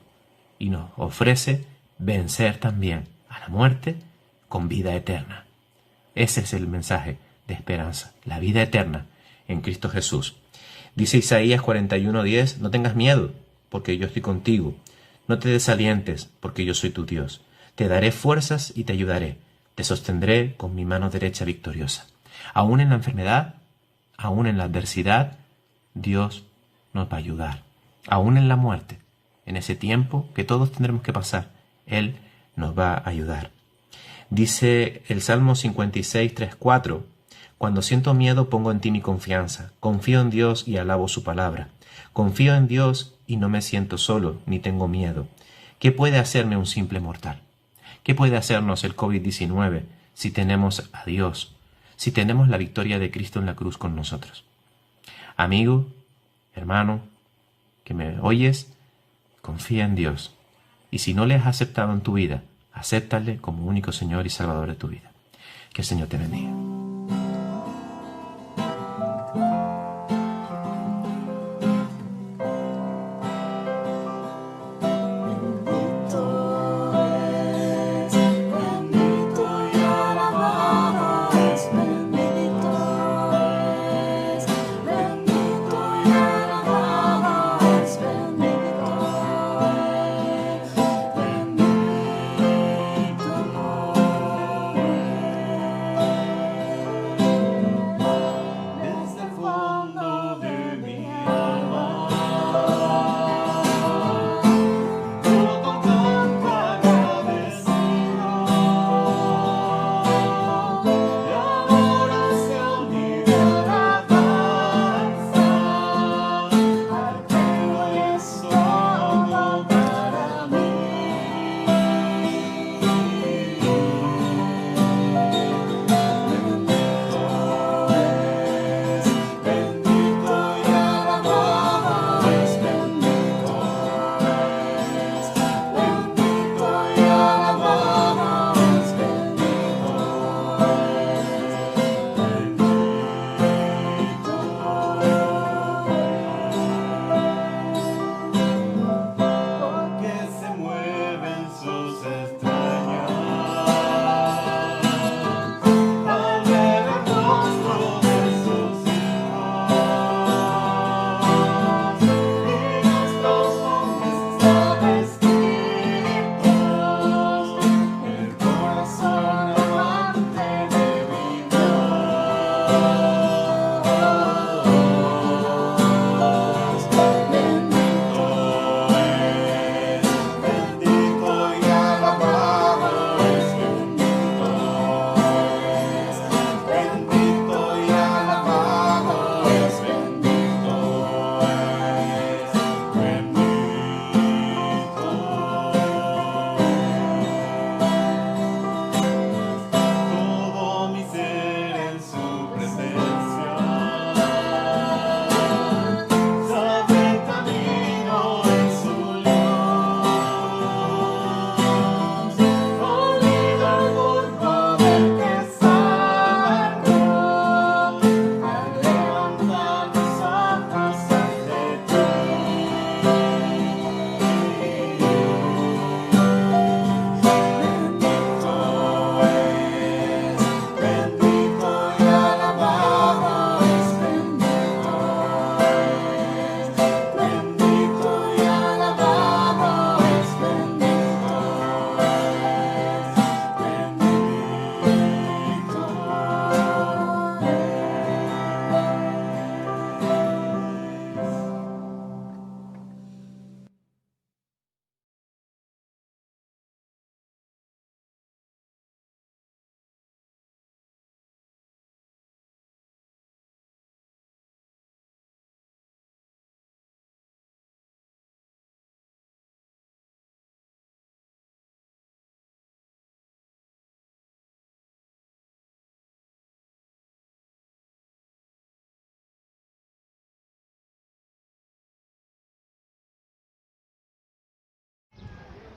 y nos ofrece vencer también a la muerte con vida eterna. Ese es el mensaje de esperanza, la vida eterna en Cristo Jesús. Dice Isaías 41:10, no tengas miedo, porque yo estoy contigo. No te desalientes, porque yo soy tu Dios. Te daré fuerzas y te ayudaré. Te sostendré con mi mano derecha victoriosa. Aún en la enfermedad, aún en la adversidad, Dios nos va a ayudar. Aún en la muerte, en ese tiempo que todos tendremos que pasar, Él nos va a ayudar. Dice el Salmo 56:3-4, cuando siento miedo pongo en ti mi confianza. Confío en Dios y alabo su palabra. Confío en Dios y no me siento solo, ni tengo miedo. ¿Qué puede hacerme un simple mortal? ¿Qué puede hacernos el COVID-19 si tenemos a Dios, si tenemos la victoria de Cristo en la cruz con nosotros? Amigo, hermano, que me oyes, confía en Dios. Y si no le has aceptado en tu vida, acéptale como único Señor y Salvador de tu vida. Que el Señor te bendiga.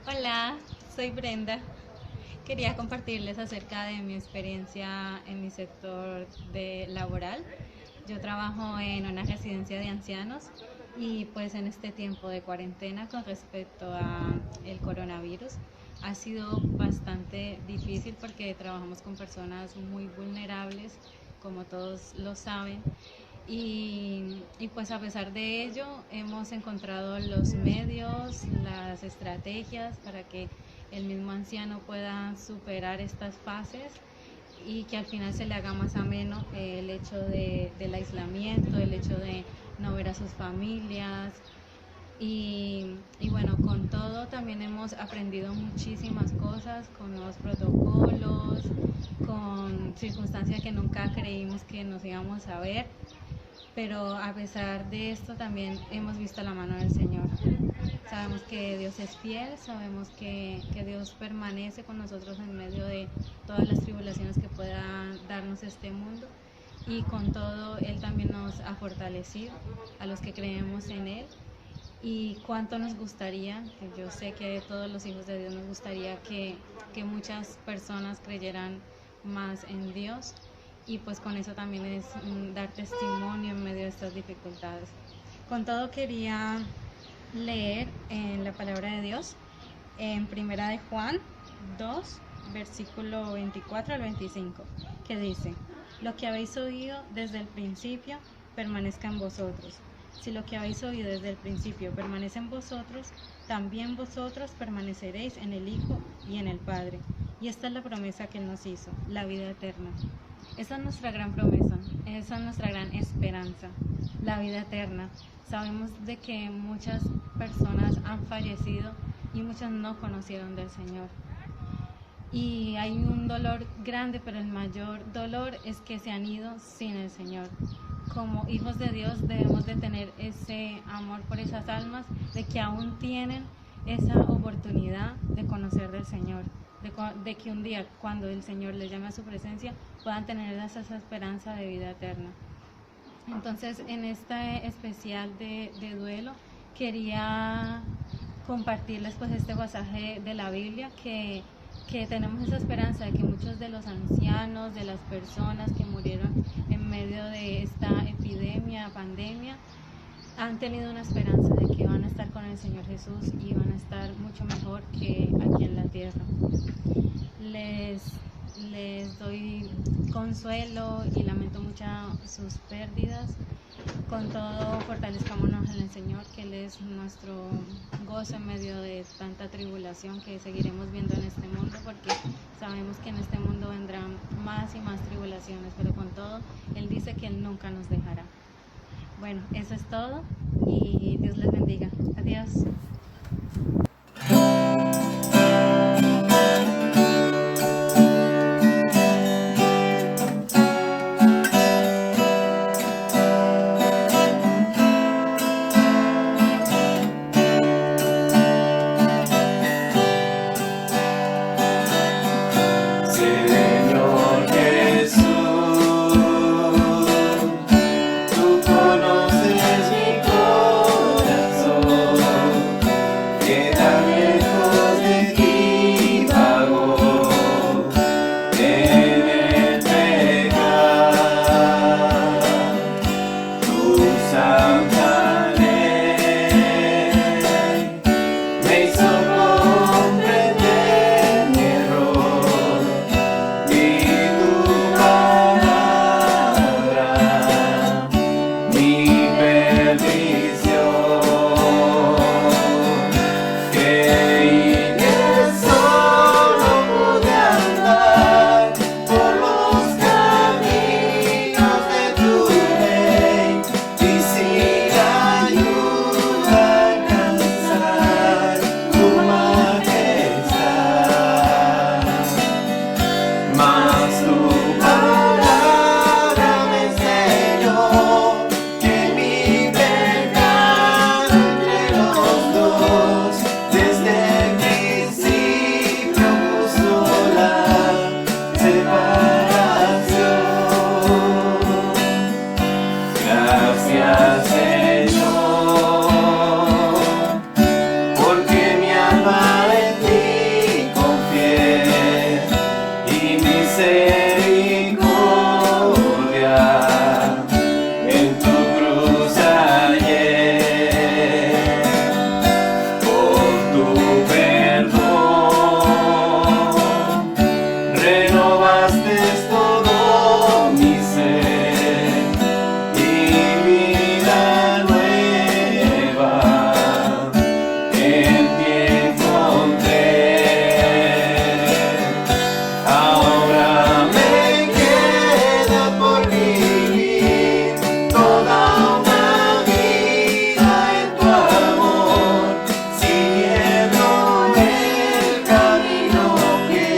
Hola, soy Brenda. Quería compartirles acerca de mi experiencia en mi sector laboral. Yo trabajo en una residencia de ancianos y pues en este tiempo de cuarentena con respecto a el coronavirus ha sido bastante difícil porque trabajamos con personas muy vulnerables, como todos lo saben. Y pues a pesar de ello hemos encontrado los medios, las estrategias para que el mismo anciano pueda superar estas fases y que al final se le haga más ameno el hecho del aislamiento, el hecho de no ver a sus familias. Y bueno, con todo también hemos aprendido muchísimas cosas, con nuevos protocolos, con circunstancias que nunca creímos que nos íbamos a ver. Pero a pesar de esto también hemos visto la mano del Señor. Sabemos que Dios es fiel, sabemos que Dios permanece con nosotros en medio de todas las tribulaciones que pueda darnos este mundo. Y con todo, Él también nos ha fortalecido a los que creemos en Él. Y cuánto nos gustaría, que yo sé que a todos los hijos de Dios nos gustaría que muchas personas creyeran más en Dios. Y pues con eso también es dar testimonio en medio de estas dificultades. Con todo quería leer en la palabra de Dios en Primera de Juan 2, versículo 24 al 25, que dice: lo que habéis oído desde el principio permanezca en vosotros. Si lo que habéis oído desde el principio permanece en vosotros, también vosotros permaneceréis en el Hijo y en el Padre. Y esta es la promesa que Él nos hizo, la vida eterna. Esa es nuestra gran promesa, esa es nuestra gran esperanza, la vida eterna. Sabemos de que muchas personas han fallecido y muchas no conocieron del Señor. Y hay un dolor grande, pero el mayor dolor es que se han ido sin el Señor. Como hijos de Dios debemos de tener ese amor por esas almas, de que aún tienen esa oportunidad de conocer del Señor. De que un día, cuando el Señor les llame a su presencia, puedan tener esa esperanza de vida eterna. Entonces, en este especial de duelo, quería compartirles pues este pasaje de la Biblia que tenemos esa esperanza de que muchos de los ancianos, de las personas que murieron en medio de esta epidemia, pandemia, han tenido una esperanza de que van a estar con el Señor Jesús y van a estar mucho mejor que aquí en la tierra. Les doy consuelo y lamento mucho sus pérdidas. Con todo, fortalezcámonos en el Señor, que Él es nuestro gozo en medio de tanta tribulación que seguiremos viendo en este mundo, porque sabemos que en este mundo vendrán más y más tribulaciones, pero con todo, Él dice que Él nunca nos dejará. Bueno, eso es todo y Dios les bendiga. Adiós. Señor, porque mi alma misericordia en tu cruz hallé, por tu perdón renovaste todo mi ser y vida nueva en ti encontré. Ahora me queda por vivir toda una vida en tu amor, siguiendo el camino que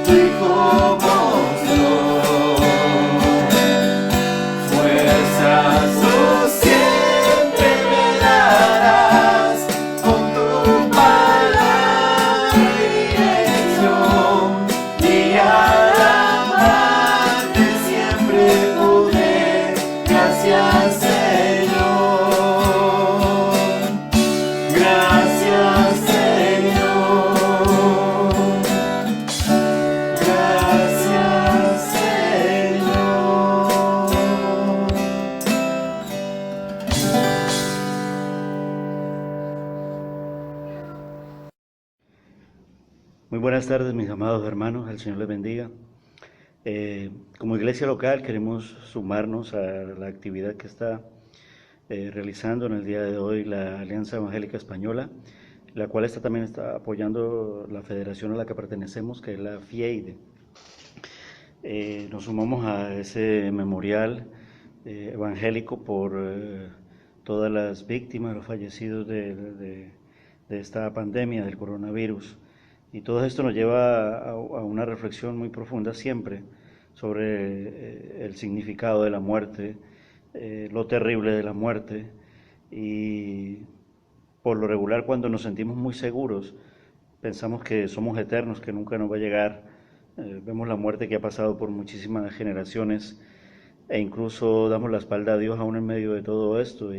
tu Hijo mostró. Fuerzas tú siempre me darás con tu palabra y dirección, y al amarte siempre poder. Gracias, Señor. Gracias, Señor. Gracias, Señor. Muy buenas tardes, mis amados hermanos, el Señor les bendiga. Como iglesia local queremos sumarnos a la actividad que está realizando en el día de hoy la Alianza Evangélica Española, la cual también está apoyando la federación a la que pertenecemos, que es la FIEIDE. Nos sumamos a ese memorial evangélico por todas las víctimas, los fallecidos de esta pandemia del coronavirus. Y todo esto nos lleva a una reflexión muy profunda siempre sobre el significado de la muerte, lo terrible de la muerte. Y por lo regular, cuando nos sentimos muy seguros, pensamos que somos eternos, que nunca nos va a llegar. Vemos la muerte que ha pasado por muchísimas generaciones e incluso damos la espalda a Dios aún en medio de todo esto.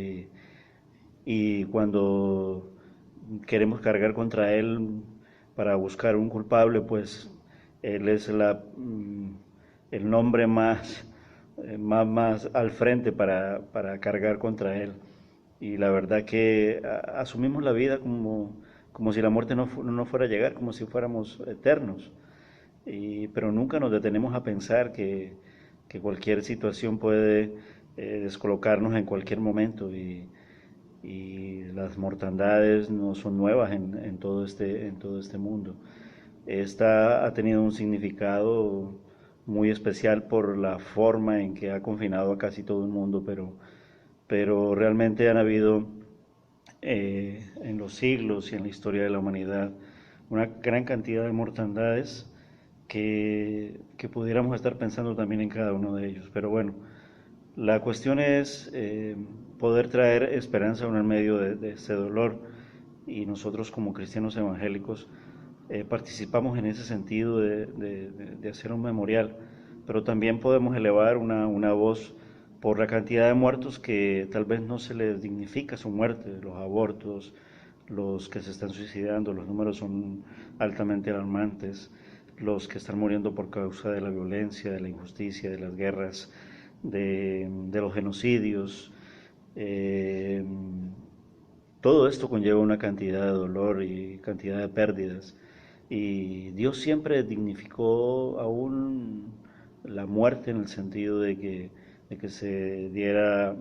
Y cuando queremos cargar contra Él para buscar un culpable, pues Él es el nombre más al frente para cargar contra Él. Y la verdad que asumimos la vida como si la muerte no fuera a llegar, como si fuéramos eternos. Pero nunca nos detenemos a pensar que cualquier situación puede descolocarnos en cualquier momento, y las mortandades no son nuevas en todo este mundo. Esta ha tenido un significado muy especial por la forma en que ha confinado a casi todo el mundo, pero realmente han habido en los siglos y en la historia de la humanidad una gran cantidad de mortandades que pudiéramos estar pensando también en cada uno de ellos. Pero bueno, la cuestión es poder traer esperanza en el medio de ese dolor, y nosotros como cristianos evangélicos participamos en ese sentido de hacer un memorial, pero también podemos elevar una voz por la cantidad de muertos que tal vez no se les dignifica su muerte, los abortos, los que se están suicidando. Los números son altamente alarmantes, los que están muriendo por causa de la violencia, de la injusticia, de las guerras, de los genocidios. Todo esto conlleva una cantidad de dolor y cantidad de pérdidas, y Dios siempre dignificó aún la muerte en el sentido de que se diera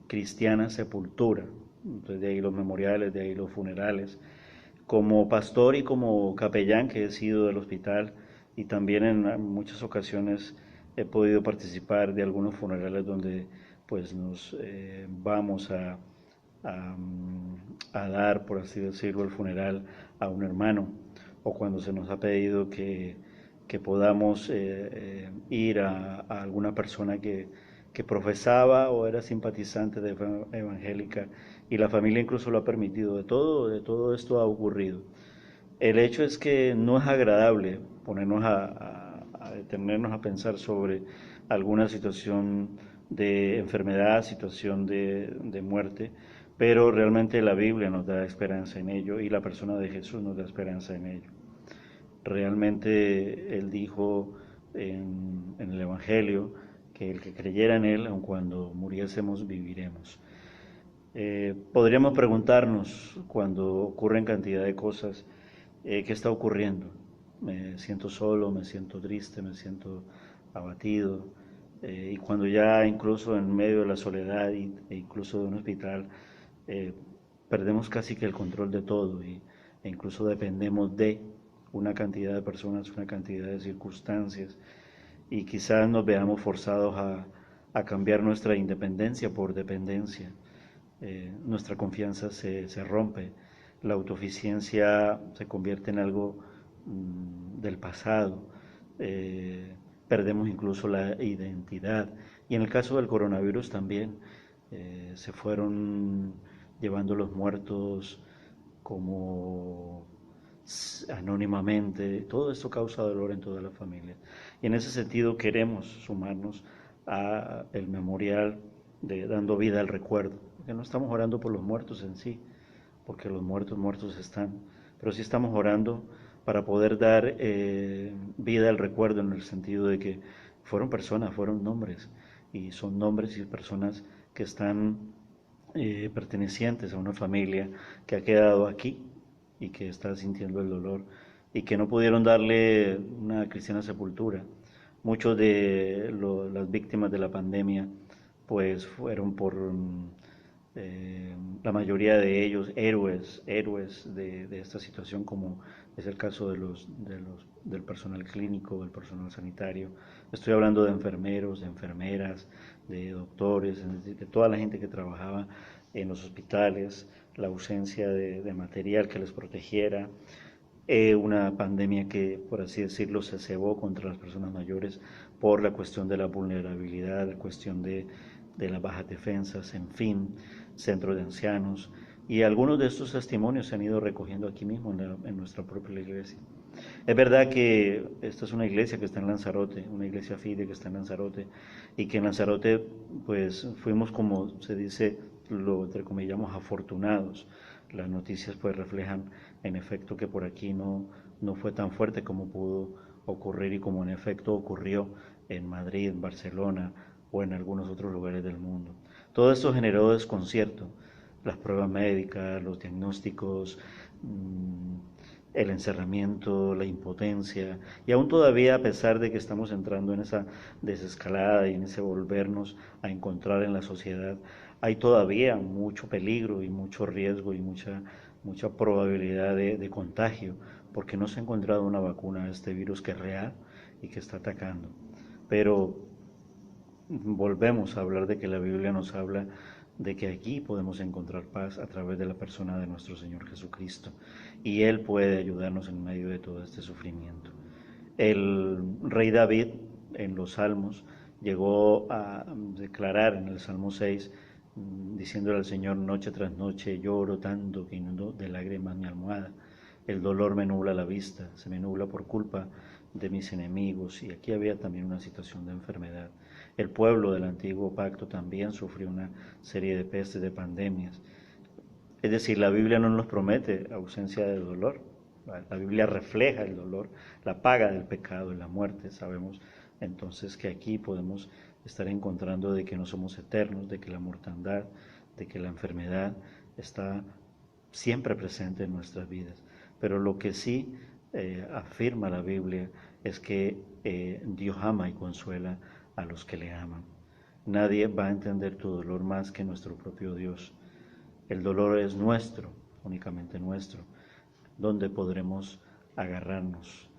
cristiana sepultura. Entonces, de ahí los memoriales, de ahí los funerales. Como pastor y como capellán que he sido del hospital, y también en muchas ocasiones he podido participar de algunos funerales donde pues nos vamos a dar, por así decirlo, el funeral a un hermano, o cuando se nos ha pedido que podamos ir a alguna persona que profesaba o era simpatizante de evangélica, y la familia incluso lo ha permitido. De todo esto ha ocurrido. El hecho es que no es agradable ponernos a detenernos a pensar sobre alguna situación de enfermedad, situación de muerte, pero realmente la Biblia nos da esperanza en ello, y la persona de Jesús nos da esperanza en ello. Realmente Él dijo, en el Evangelio, que el que creyera en Él, aun cuando muriésemos, viviremos. Podríamos preguntarnos, cuando ocurren cantidad de cosas, ¿qué está ocurriendo? Me siento solo, me siento triste, me siento abatido, y cuando ya incluso en medio de la soledad e incluso de un hospital, perdemos casi que el control de todo e incluso dependemos de una cantidad de personas, una cantidad de circunstancias, y quizás nos veamos forzados a cambiar nuestra independencia por dependencia. Nuestra confianza se rompe, la autosuficiencia se convierte en algo del pasado, perdemos incluso la identidad, y en el caso del coronavirus también se fueron llevando los muertos como anónimamente. Todo esto causa dolor en toda la familia, y en ese sentido queremos sumarnos a el memorial de Dando Vida al Recuerdo, porque no estamos orando por los muertos en sí, porque los muertos están, pero sí estamos orando para poder dar vida al recuerdo, en el sentido de que fueron personas, fueron nombres, y son nombres y personas que están pertenecientes a una familia que ha quedado aquí y que está sintiendo el dolor y que no pudieron darle una cristiana sepultura. Muchos de las víctimas de la pandemia pues fueron por la mayoría de ellos héroes de esta situación, como es el caso del personal clínico, del personal sanitario. Estoy hablando de enfermeros, de enfermeras, de doctores, de toda la gente que trabajaba en los hospitales, la ausencia de material que les protegiera, una pandemia que, por así decirlo, se cebó contra las personas mayores por la cuestión de la vulnerabilidad, la cuestión de las bajas defensas, en fin, centros de ancianos, y algunos de estos testimonios se han ido recogiendo aquí mismo en nuestra propia iglesia. Es verdad que esta es una iglesia que está en Lanzarote, una iglesia FIDE que está en Lanzarote, y que en Lanzarote pues fuimos, como se dice, lo entrecomillamos, afortunados. Las noticias pues reflejan en efecto que por aquí no fue tan fuerte como pudo ocurrir, y como en efecto ocurrió en Madrid, en Barcelona o en algunos otros lugares del mundo. Todo esto generó desconcierto, las pruebas médicas, los diagnósticos, el encerramiento, la impotencia, y aún todavía, a pesar de que estamos entrando en esa desescalada y en ese volvernos a encontrar en la sociedad, hay todavía mucho peligro y mucho riesgo y mucha probabilidad de contagio, porque no se ha encontrado una vacuna a este virus que es real y que está atacando. Pero volvemos a hablar de que la Biblia nos habla de que aquí podemos encontrar paz a través de la persona de nuestro Señor Jesucristo, y Él puede ayudarnos en medio de todo este sufrimiento. El rey David en los Salmos llegó a declarar en el Salmo 6, diciéndole al Señor: noche tras noche lloro tanto que inundó de lágrimas mi almohada, el dolor me nubla la vista, se me nubla por culpa de mis enemigos. Y aquí había también una situación de enfermedad. El pueblo del antiguo pacto también sufrió una serie de pestes, de pandemias. Es decir, la Biblia no nos promete ausencia de dolor. La Biblia refleja el dolor, la paga del pecado y la muerte. Sabemos entonces que aquí podemos estar encontrando de que no somos eternos, de que la mortandad, de que la enfermedad está siempre presente en nuestras vidas. Pero lo que sí afirma la Biblia es que Dios ama y consuela a los que le aman. Nadie va a entender tu dolor más que nuestro propio Dios. El dolor es nuestro, únicamente nuestro, donde podremos agarrarnos.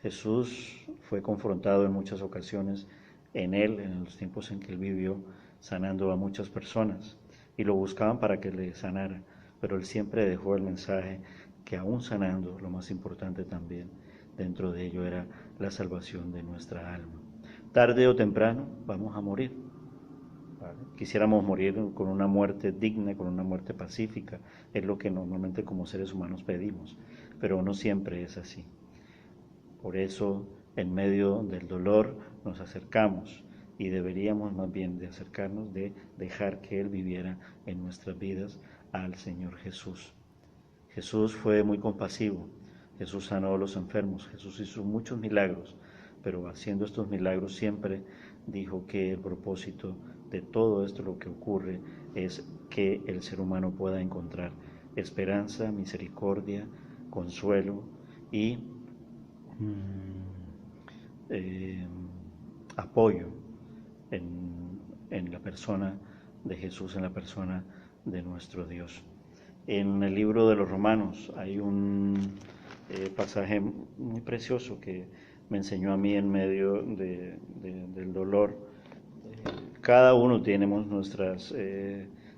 Jesús fue confrontado en muchas ocasiones en los tiempos en que él vivió, sanando a muchas personas, y lo buscaban para que le sanara, pero él siempre dejó el mensaje que aún sanando, lo más importante también dentro de ello era la salvación de nuestra alma. Tarde o temprano vamos a morir. ¿Vale? Quisiéramos morir con una muerte digna, con una muerte pacífica, es lo que normalmente como seres humanos pedimos, pero no siempre es así. Por eso, en medio del dolor nos acercamos, y deberíamos más bien de acercarnos, de dejar que Él viviera en nuestras vidas, al Señor Jesús. Jesús fue muy compasivo, Jesús sanó a los enfermos, Jesús hizo muchos milagros, pero haciendo estos milagros siempre dijo que el propósito de todo esto, lo que ocurre, es que el ser humano pueda encontrar esperanza, misericordia, consuelo y apoyo en la persona de Jesús, en la persona de nuestro Dios. En el libro de los Romanos hay un pasaje muy precioso que me enseñó a mí en medio del dolor. Cada uno tenemos nuestras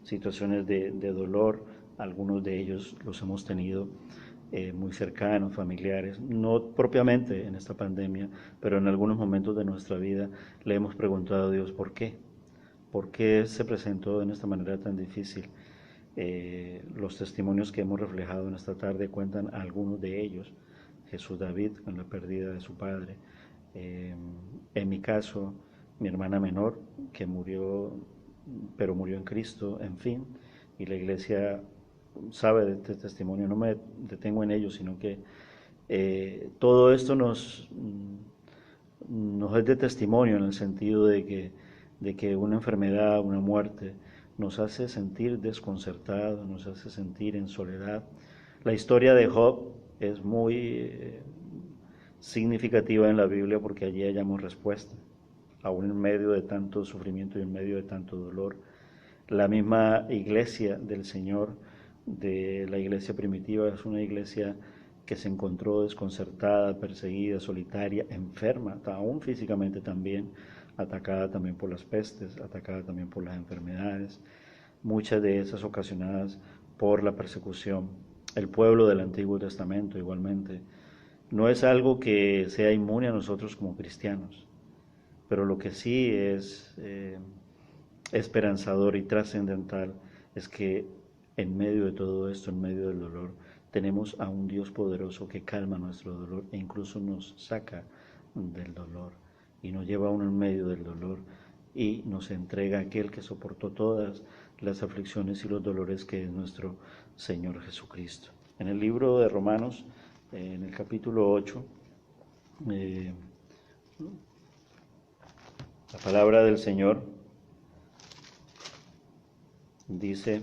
situaciones de dolor, algunos de ellos los hemos tenido muy cercanos, familiares, no propiamente en esta pandemia, pero en algunos momentos de nuestra vida le hemos preguntado a Dios ¿por qué? ¿Por qué se presentó de esta manera tan difícil? Los testimonios que hemos reflejado en esta tarde cuentan algunos de ellos. Jesús David con la pérdida de su padre. En mi caso, mi hermana menor que murió, pero murió en Cristo, en fin, y la iglesia sabe de este testimonio. No me detengo en ello, sino que todo esto nos es de testimonio en el sentido de que una enfermedad, una muerte, nos hace sentir desconcertados, nos hace sentir en soledad. La historia de Job es muy significativa en la Biblia porque allí hallamos respuesta, aún en medio de tanto sufrimiento y en medio de tanto dolor. La misma iglesia del Señor, de la iglesia primitiva, es una iglesia que se encontró desconcertada, perseguida, solitaria, enferma, aún físicamente también, atacada también por las pestes, atacada también por las enfermedades, muchas de esas ocasionadas por la persecución. El pueblo del Antiguo Testamento igualmente no es algo que sea inmune a nosotros como cristianos, pero lo que sí es esperanzador y trascendental es que en medio de todo esto, en medio del dolor, tenemos a un Dios poderoso que calma nuestro dolor e incluso nos saca del dolor y nos lleva aún en medio del dolor y nos entrega a aquel que soportó todas las aflicciones y los dolores, que es nuestro Señor Jesucristo. En el libro de Romanos, en el capítulo 8, la palabra del Señor dice,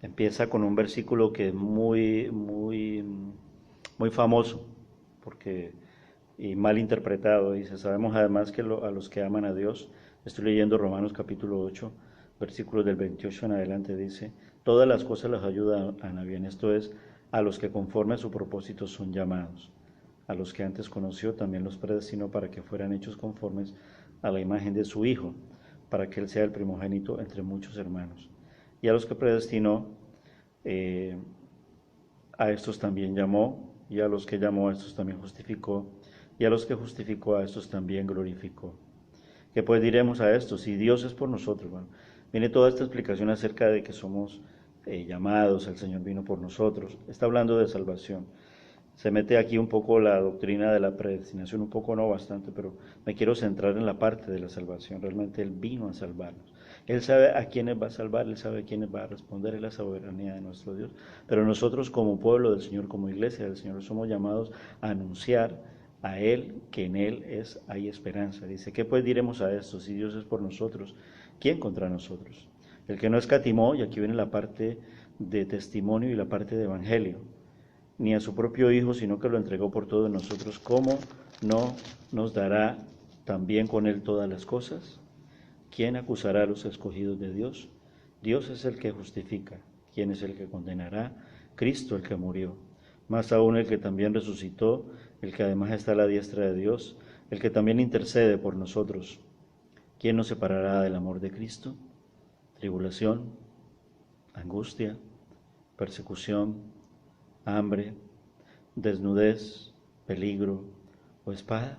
empieza con un versículo que es muy famoso y mal interpretado. Dice, sabemos además que a los que aman a Dios, estoy leyendo Romanos capítulo 8, versículos del 28 en adelante, dice, todas las cosas las ayudan a bien, esto es, a los que conforme a su propósito son llamados. A los que antes conoció también los predestinó para que fueran hechos conformes a la imagen de su Hijo, para que Él sea el primogénito entre muchos hermanos. Y a los que predestinó, a estos también llamó, y a los que llamó, a estos también justificó, y a los que justificó, a estos también glorificó. ¿Qué pues diremos a esto? Si Dios es por nosotros, bueno, viene toda esta explicación acerca de que somos llamados, el Señor vino por nosotros, está hablando de salvación. Se mete aquí un poco la doctrina de la predestinación, un poco no, bastante, pero me quiero centrar en la parte de la salvación. Realmente Él vino a salvarnos. Él sabe a quiénes va a salvar, Él sabe a quiénes va a responder, es la soberanía de nuestro Dios. Pero nosotros como pueblo del Señor, como iglesia del Señor, somos llamados a anunciar a Él que en Él hay esperanza. Dice, ¿qué pues diremos a esto? Si Dios es por nosotros, ¿quién contra nosotros? El que no escatimó, y aquí viene la parte de testimonio y la parte de evangelio, ni a su propio Hijo, sino que lo entregó por todos nosotros, ¿cómo no nos dará también con Él todas las cosas? ¿Quién acusará a los escogidos de Dios? Dios es el que justifica. ¿Quién es el que condenará? Cristo el que murió. Más aún el que también resucitó, el que además está a la diestra de Dios, el que también intercede por nosotros. ¿Quién nos separará del amor de Cristo? Tribulación, angustia, persecución, hambre, desnudez, peligro o espada.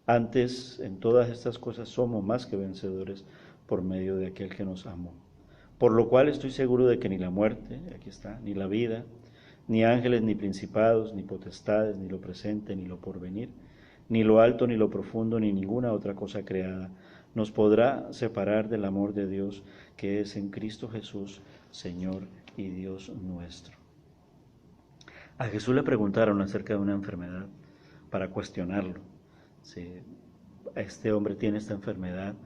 Antes, en todas estas cosas somos más que vencedores por medio de aquel que nos amó. Por lo cual estoy seguro de que ni la muerte, aquí está, ni la vida, ni ángeles, ni principados, ni potestades, ni lo presente, ni lo porvenir, ni lo alto, ni lo profundo, ni ninguna otra cosa creada, nos podrá separar del amor de Dios que es en Cristo Jesús, Señor y Dios nuestro. A Jesús le preguntaron acerca de una enfermedad, para cuestionarlo. ¿Sí? Este hombre tiene esta enfermedad,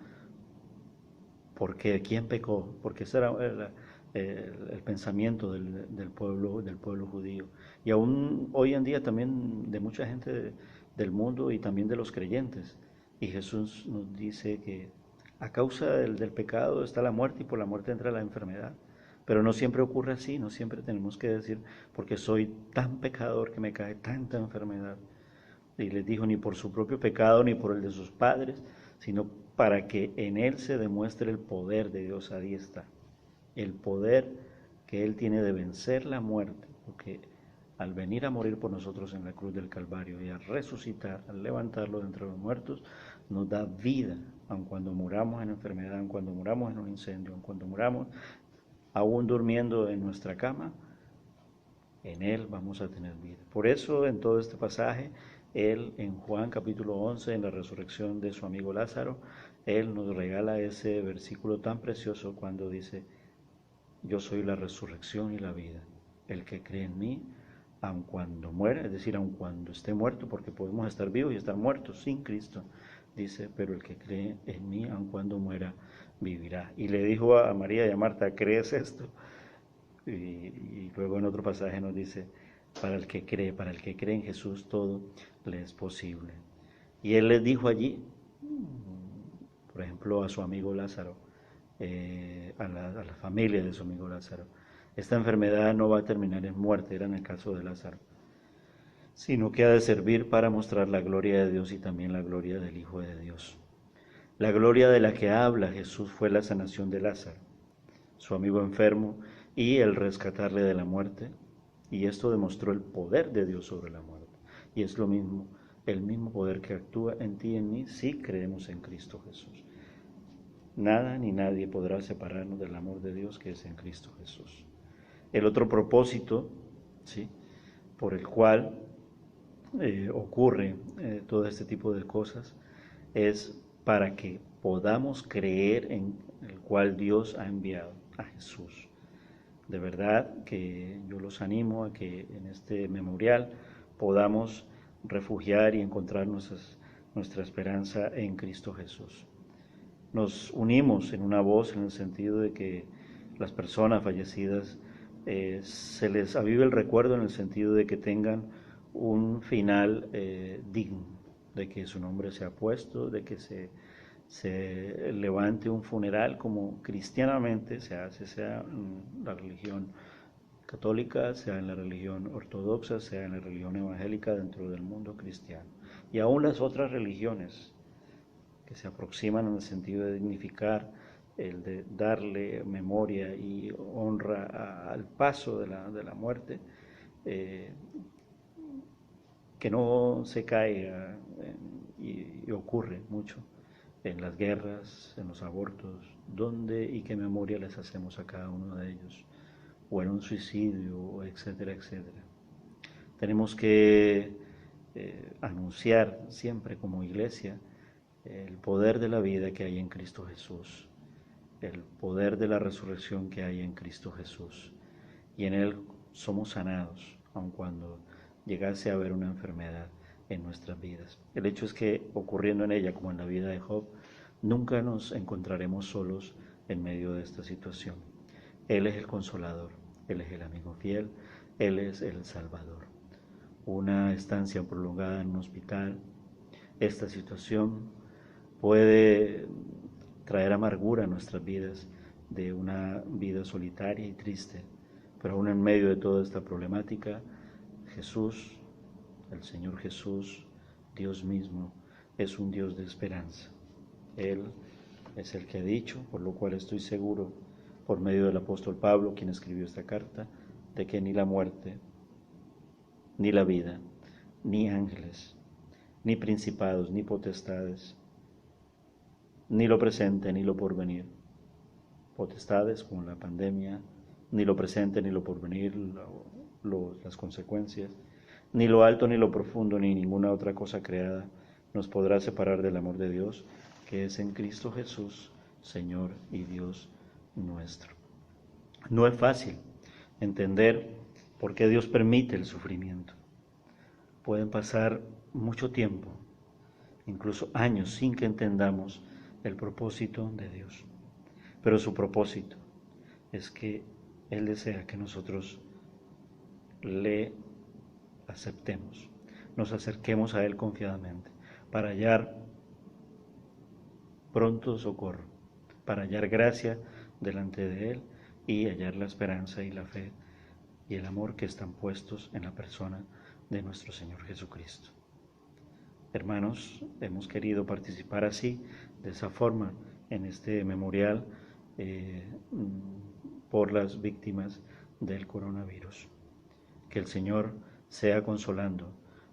¿por qué? ¿Quién pecó? Porque ese era el pensamiento del pueblo judío. Y aún hoy en día también de mucha gente del mundo y también de los creyentes. Y Jesús nos dice que a causa del pecado está la muerte y por la muerte entra la enfermedad. Pero no siempre ocurre así, no siempre tenemos que decir, porque soy tan pecador que me cae tanta enfermedad. Y les dijo, ni por su propio pecado ni por el de sus padres, sino para que en él se demuestre el poder de Dios. Ahí está, el poder que él tiene de vencer la muerte, porque al venir a morir por nosotros en la cruz del Calvario y a resucitar, al levantarlo de entre los muertos, nos da vida, aun cuando muramos en enfermedad, aun cuando muramos en un incendio, aun cuando muramos aún durmiendo en nuestra cama, en él vamos a tener vida. Por eso en todo este pasaje, él en Juan capítulo 11, en la resurrección de su amigo Lázaro, él nos regala ese versículo tan precioso cuando dice, yo soy la resurrección y la vida, el que cree en mí, aun cuando muera, es decir, aun cuando esté muerto, porque podemos estar vivos y estar muertos sin Cristo, dice, pero el que cree en mí, aun cuando muera, vivirá. Y le dijo a María y a Marta, ¿crees esto? Y luego en otro pasaje nos dice, para el que cree en Jesús, todo le es posible. Y él les dijo allí, por ejemplo, a su amigo Lázaro, a la familia de su amigo Lázaro, esta enfermedad no va a terminar en muerte, era en el caso de Lázaro, sino que ha de servir para mostrar la gloria de Dios y también la gloria del Hijo de Dios. La gloria de la que habla Jesús fue la sanación de Lázaro, su amigo enfermo, y el rescatarle de la muerte, y esto demostró el poder de Dios sobre la muerte. Y es lo mismo, el mismo poder que actúa en ti y en mí si creemos en Cristo Jesús. Nada ni nadie podrá separarnos del amor de Dios que es en Cristo Jesús. El otro propósito, ¿sí?, por el cual ocurre todo este tipo de cosas es para que podamos creer en el cual Dios ha enviado a Jesús. De verdad que yo los animo a que en este memorial podamos refugiar y encontrar nuestra esperanza en Cristo Jesús. Nos unimos en una voz en el sentido de que las personas fallecidas se les avive el recuerdo en el sentido de que tengan un final digno, de que su nombre sea puesto, de que se levante un funeral como cristianamente se hace, sea en la religión católica, sea en la religión ortodoxa, sea en la religión evangélica dentro del mundo cristiano. Y aún las otras religiones que se aproximan en el sentido de dignificar, el de darle memoria y honra al paso de la muerte, que no se caiga, y ocurre mucho en las guerras, en los abortos, dónde y qué memoria les hacemos a cada uno de ellos, o en un suicidio, etcétera, etcétera. Tenemos que anunciar siempre como iglesia el poder de la vida que hay en Cristo Jesús, el poder de la resurrección que hay en Cristo Jesús, y en Él somos sanados, aun cuando llegase a haber una enfermedad en nuestras vidas. El hecho es que ocurriendo en ella, como en la vida de Job, nunca nos encontraremos solos en medio de esta situación. Él es el consolador, Él es el amigo fiel, Él es el Salvador. Una estancia prolongada en un hospital, esta situación puede traer amargura a nuestras vidas, de una vida solitaria y triste, pero aún en medio de toda esta problemática, Jesús, el Señor Jesús, Dios mismo, es un Dios de esperanza. Él es el que ha dicho, por lo cual estoy seguro, por medio del apóstol Pablo, quien escribió esta carta, de que ni la muerte, ni la vida, ni ángeles, ni principados, ni potestades, ni lo presente, ni lo porvenir, potestades como la pandemia, ni lo presente, ni lo porvenir, las consecuencias, ni lo alto, ni lo profundo, ni ninguna otra cosa creada nos podrá separar del amor de Dios, que es en Cristo Jesús, Señor y Dios nuestro. No es fácil entender por qué Dios permite el sufrimiento. Pueden pasar mucho tiempo, incluso años, sin que entendamos el propósito de Dios. Pero su propósito es que Él desea que nosotros le aceptemos, nos acerquemos a Él confiadamente, para hallar pronto socorro, para hallar gracia delante de Él y hallar la esperanza y la fe y el amor que están puestos en la persona de nuestro Señor Jesucristo. Hermanos, hemos querido participar así, de esa forma, en este memorial por las víctimas del coronavirus. Que el Señor sea consolando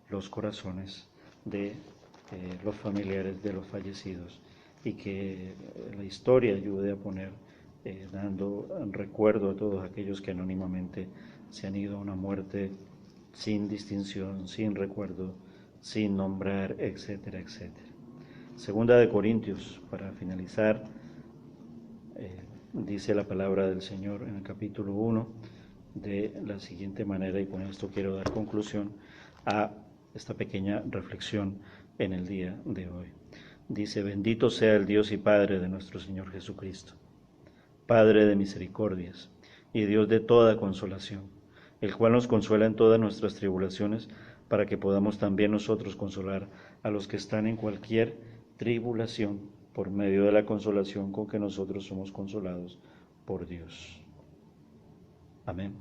los corazones de los familiares de los fallecidos y que la historia ayude a poner, dando recuerdo a todos aquellos que anónimamente se han ido a una muerte sin distinción, sin recuerdo, sin nombrar, etcétera, etcétera. Segunda de Corintios, para finalizar, dice la palabra del Señor en el capítulo 1 de la siguiente manera, y con esto quiero dar conclusión a esta pequeña reflexión en el día de hoy. Dice: bendito sea el Dios y Padre de nuestro Señor Jesucristo, Padre de misericordias y Dios de toda consolación, el cual nos consuela en todas nuestras tribulaciones, para que podamos también nosotros consolar a los que están en cualquier tribulación, por medio de la consolación con que nosotros somos consolados por Dios. Amén.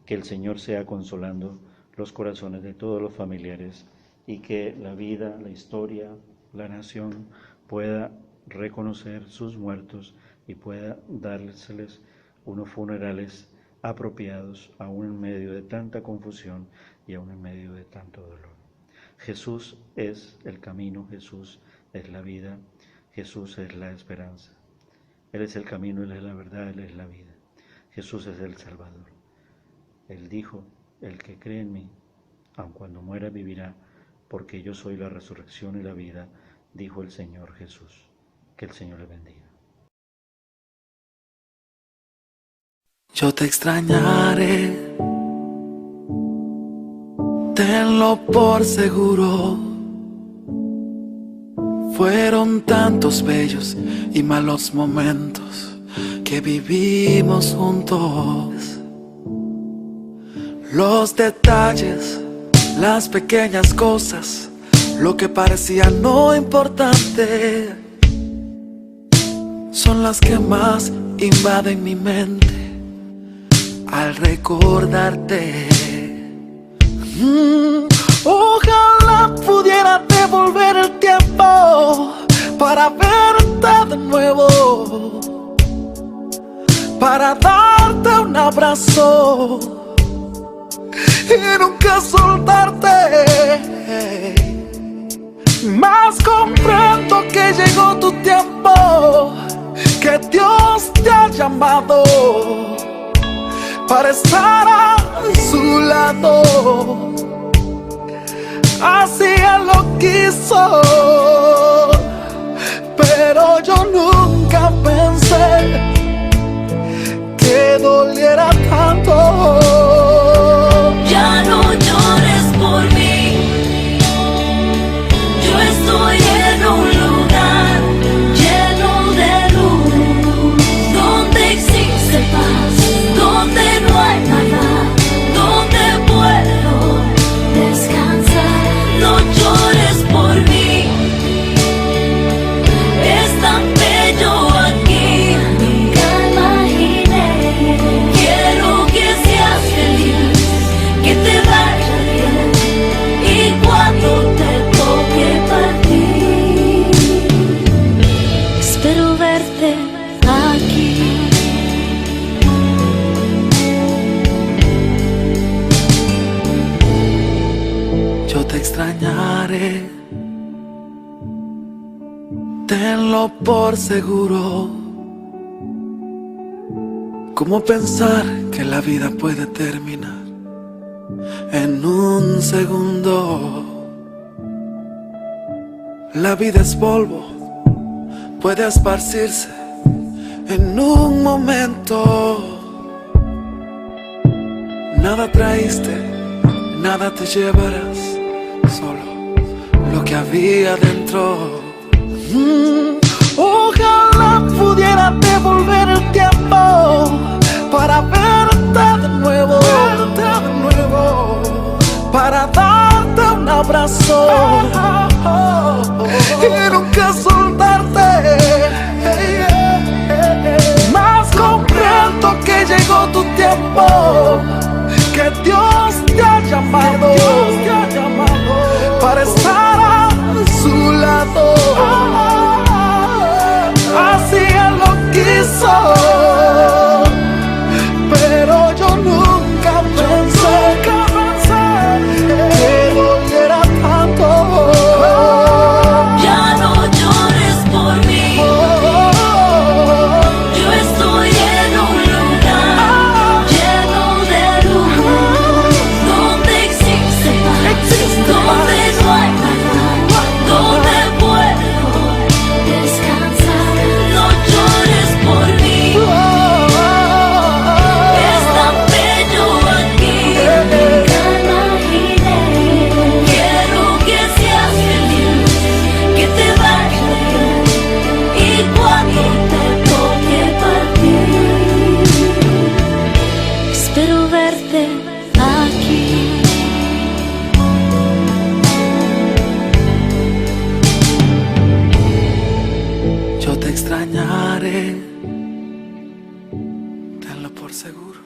Que el Señor sea consolando los corazones de todos los familiares y que la vida, la historia, la nación pueda reconocer sus muertos y pueda dárseles unos funerales apropiados, aún en medio de tanta confusión y aún en medio de tanto dolor. Jesús es el camino, Jesús es la vida, Jesús es la esperanza. Él es el camino, Él es la verdad, Él es la vida. Jesús es el Salvador. Él dijo: el que cree en mí, aun cuando muera vivirá, porque yo soy la resurrección y la vida, dijo el Señor Jesús. Que el Señor le bendiga. Yo te extrañaré, tenlo por seguro. Fueron tantos bellos y malos momentos que vivimos juntos. Los detalles, las pequeñas cosas, lo que parecía no importante, son las que más invaden mi mente al recordarte. Ojalá pudiera devolver el tiempo para verte de nuevo, para darte un abrazo y nunca soltarte. Mas comprendo que llegó tu tiempo, que Dios te ha llamado para estar a su lado. Así Él lo quiso, pero yo nunca pensé que doliera tanto. Ya no llores por mí, yo estoy en un lugar lleno de luz, donde existe paz, donde no hay nada, donde puedo descansar. No llores por mí, es tan bello aquí, nunca imaginé. Quiero que seas feliz, que te vaya bien, y cuando te toque partir, espero verte aquí. Yo te extrañaré, tenlo por seguro. ¿Cómo pensar que la vida puede terminar en un segundo? La vida es polvo, puede esparcirse en un momento. Nada traíste, nada te llevarás, solo que había dentro. Ojalá pudiera devolver el tiempo para verte de nuevo, para darte un abrazo y nunca soltarte. Más comprendo que llegó tu tiempo, que Dios te ha llamado para estar a su lado. Así Él lo quiso, pero yo nunca pensé que doliera tanto. Ya no llores por mí. Yo estoy en un lugar lleno de luz, donde existe paz, donde no hay maldad, donde puedo descansar. No llores por mí. Es tan bello aquí, nunca imaginé. Quiero que seas feliz, que te vaya bien, y cuando te toque partir, espero verte aquí. Yo te extrañaré, tenlo por seguro.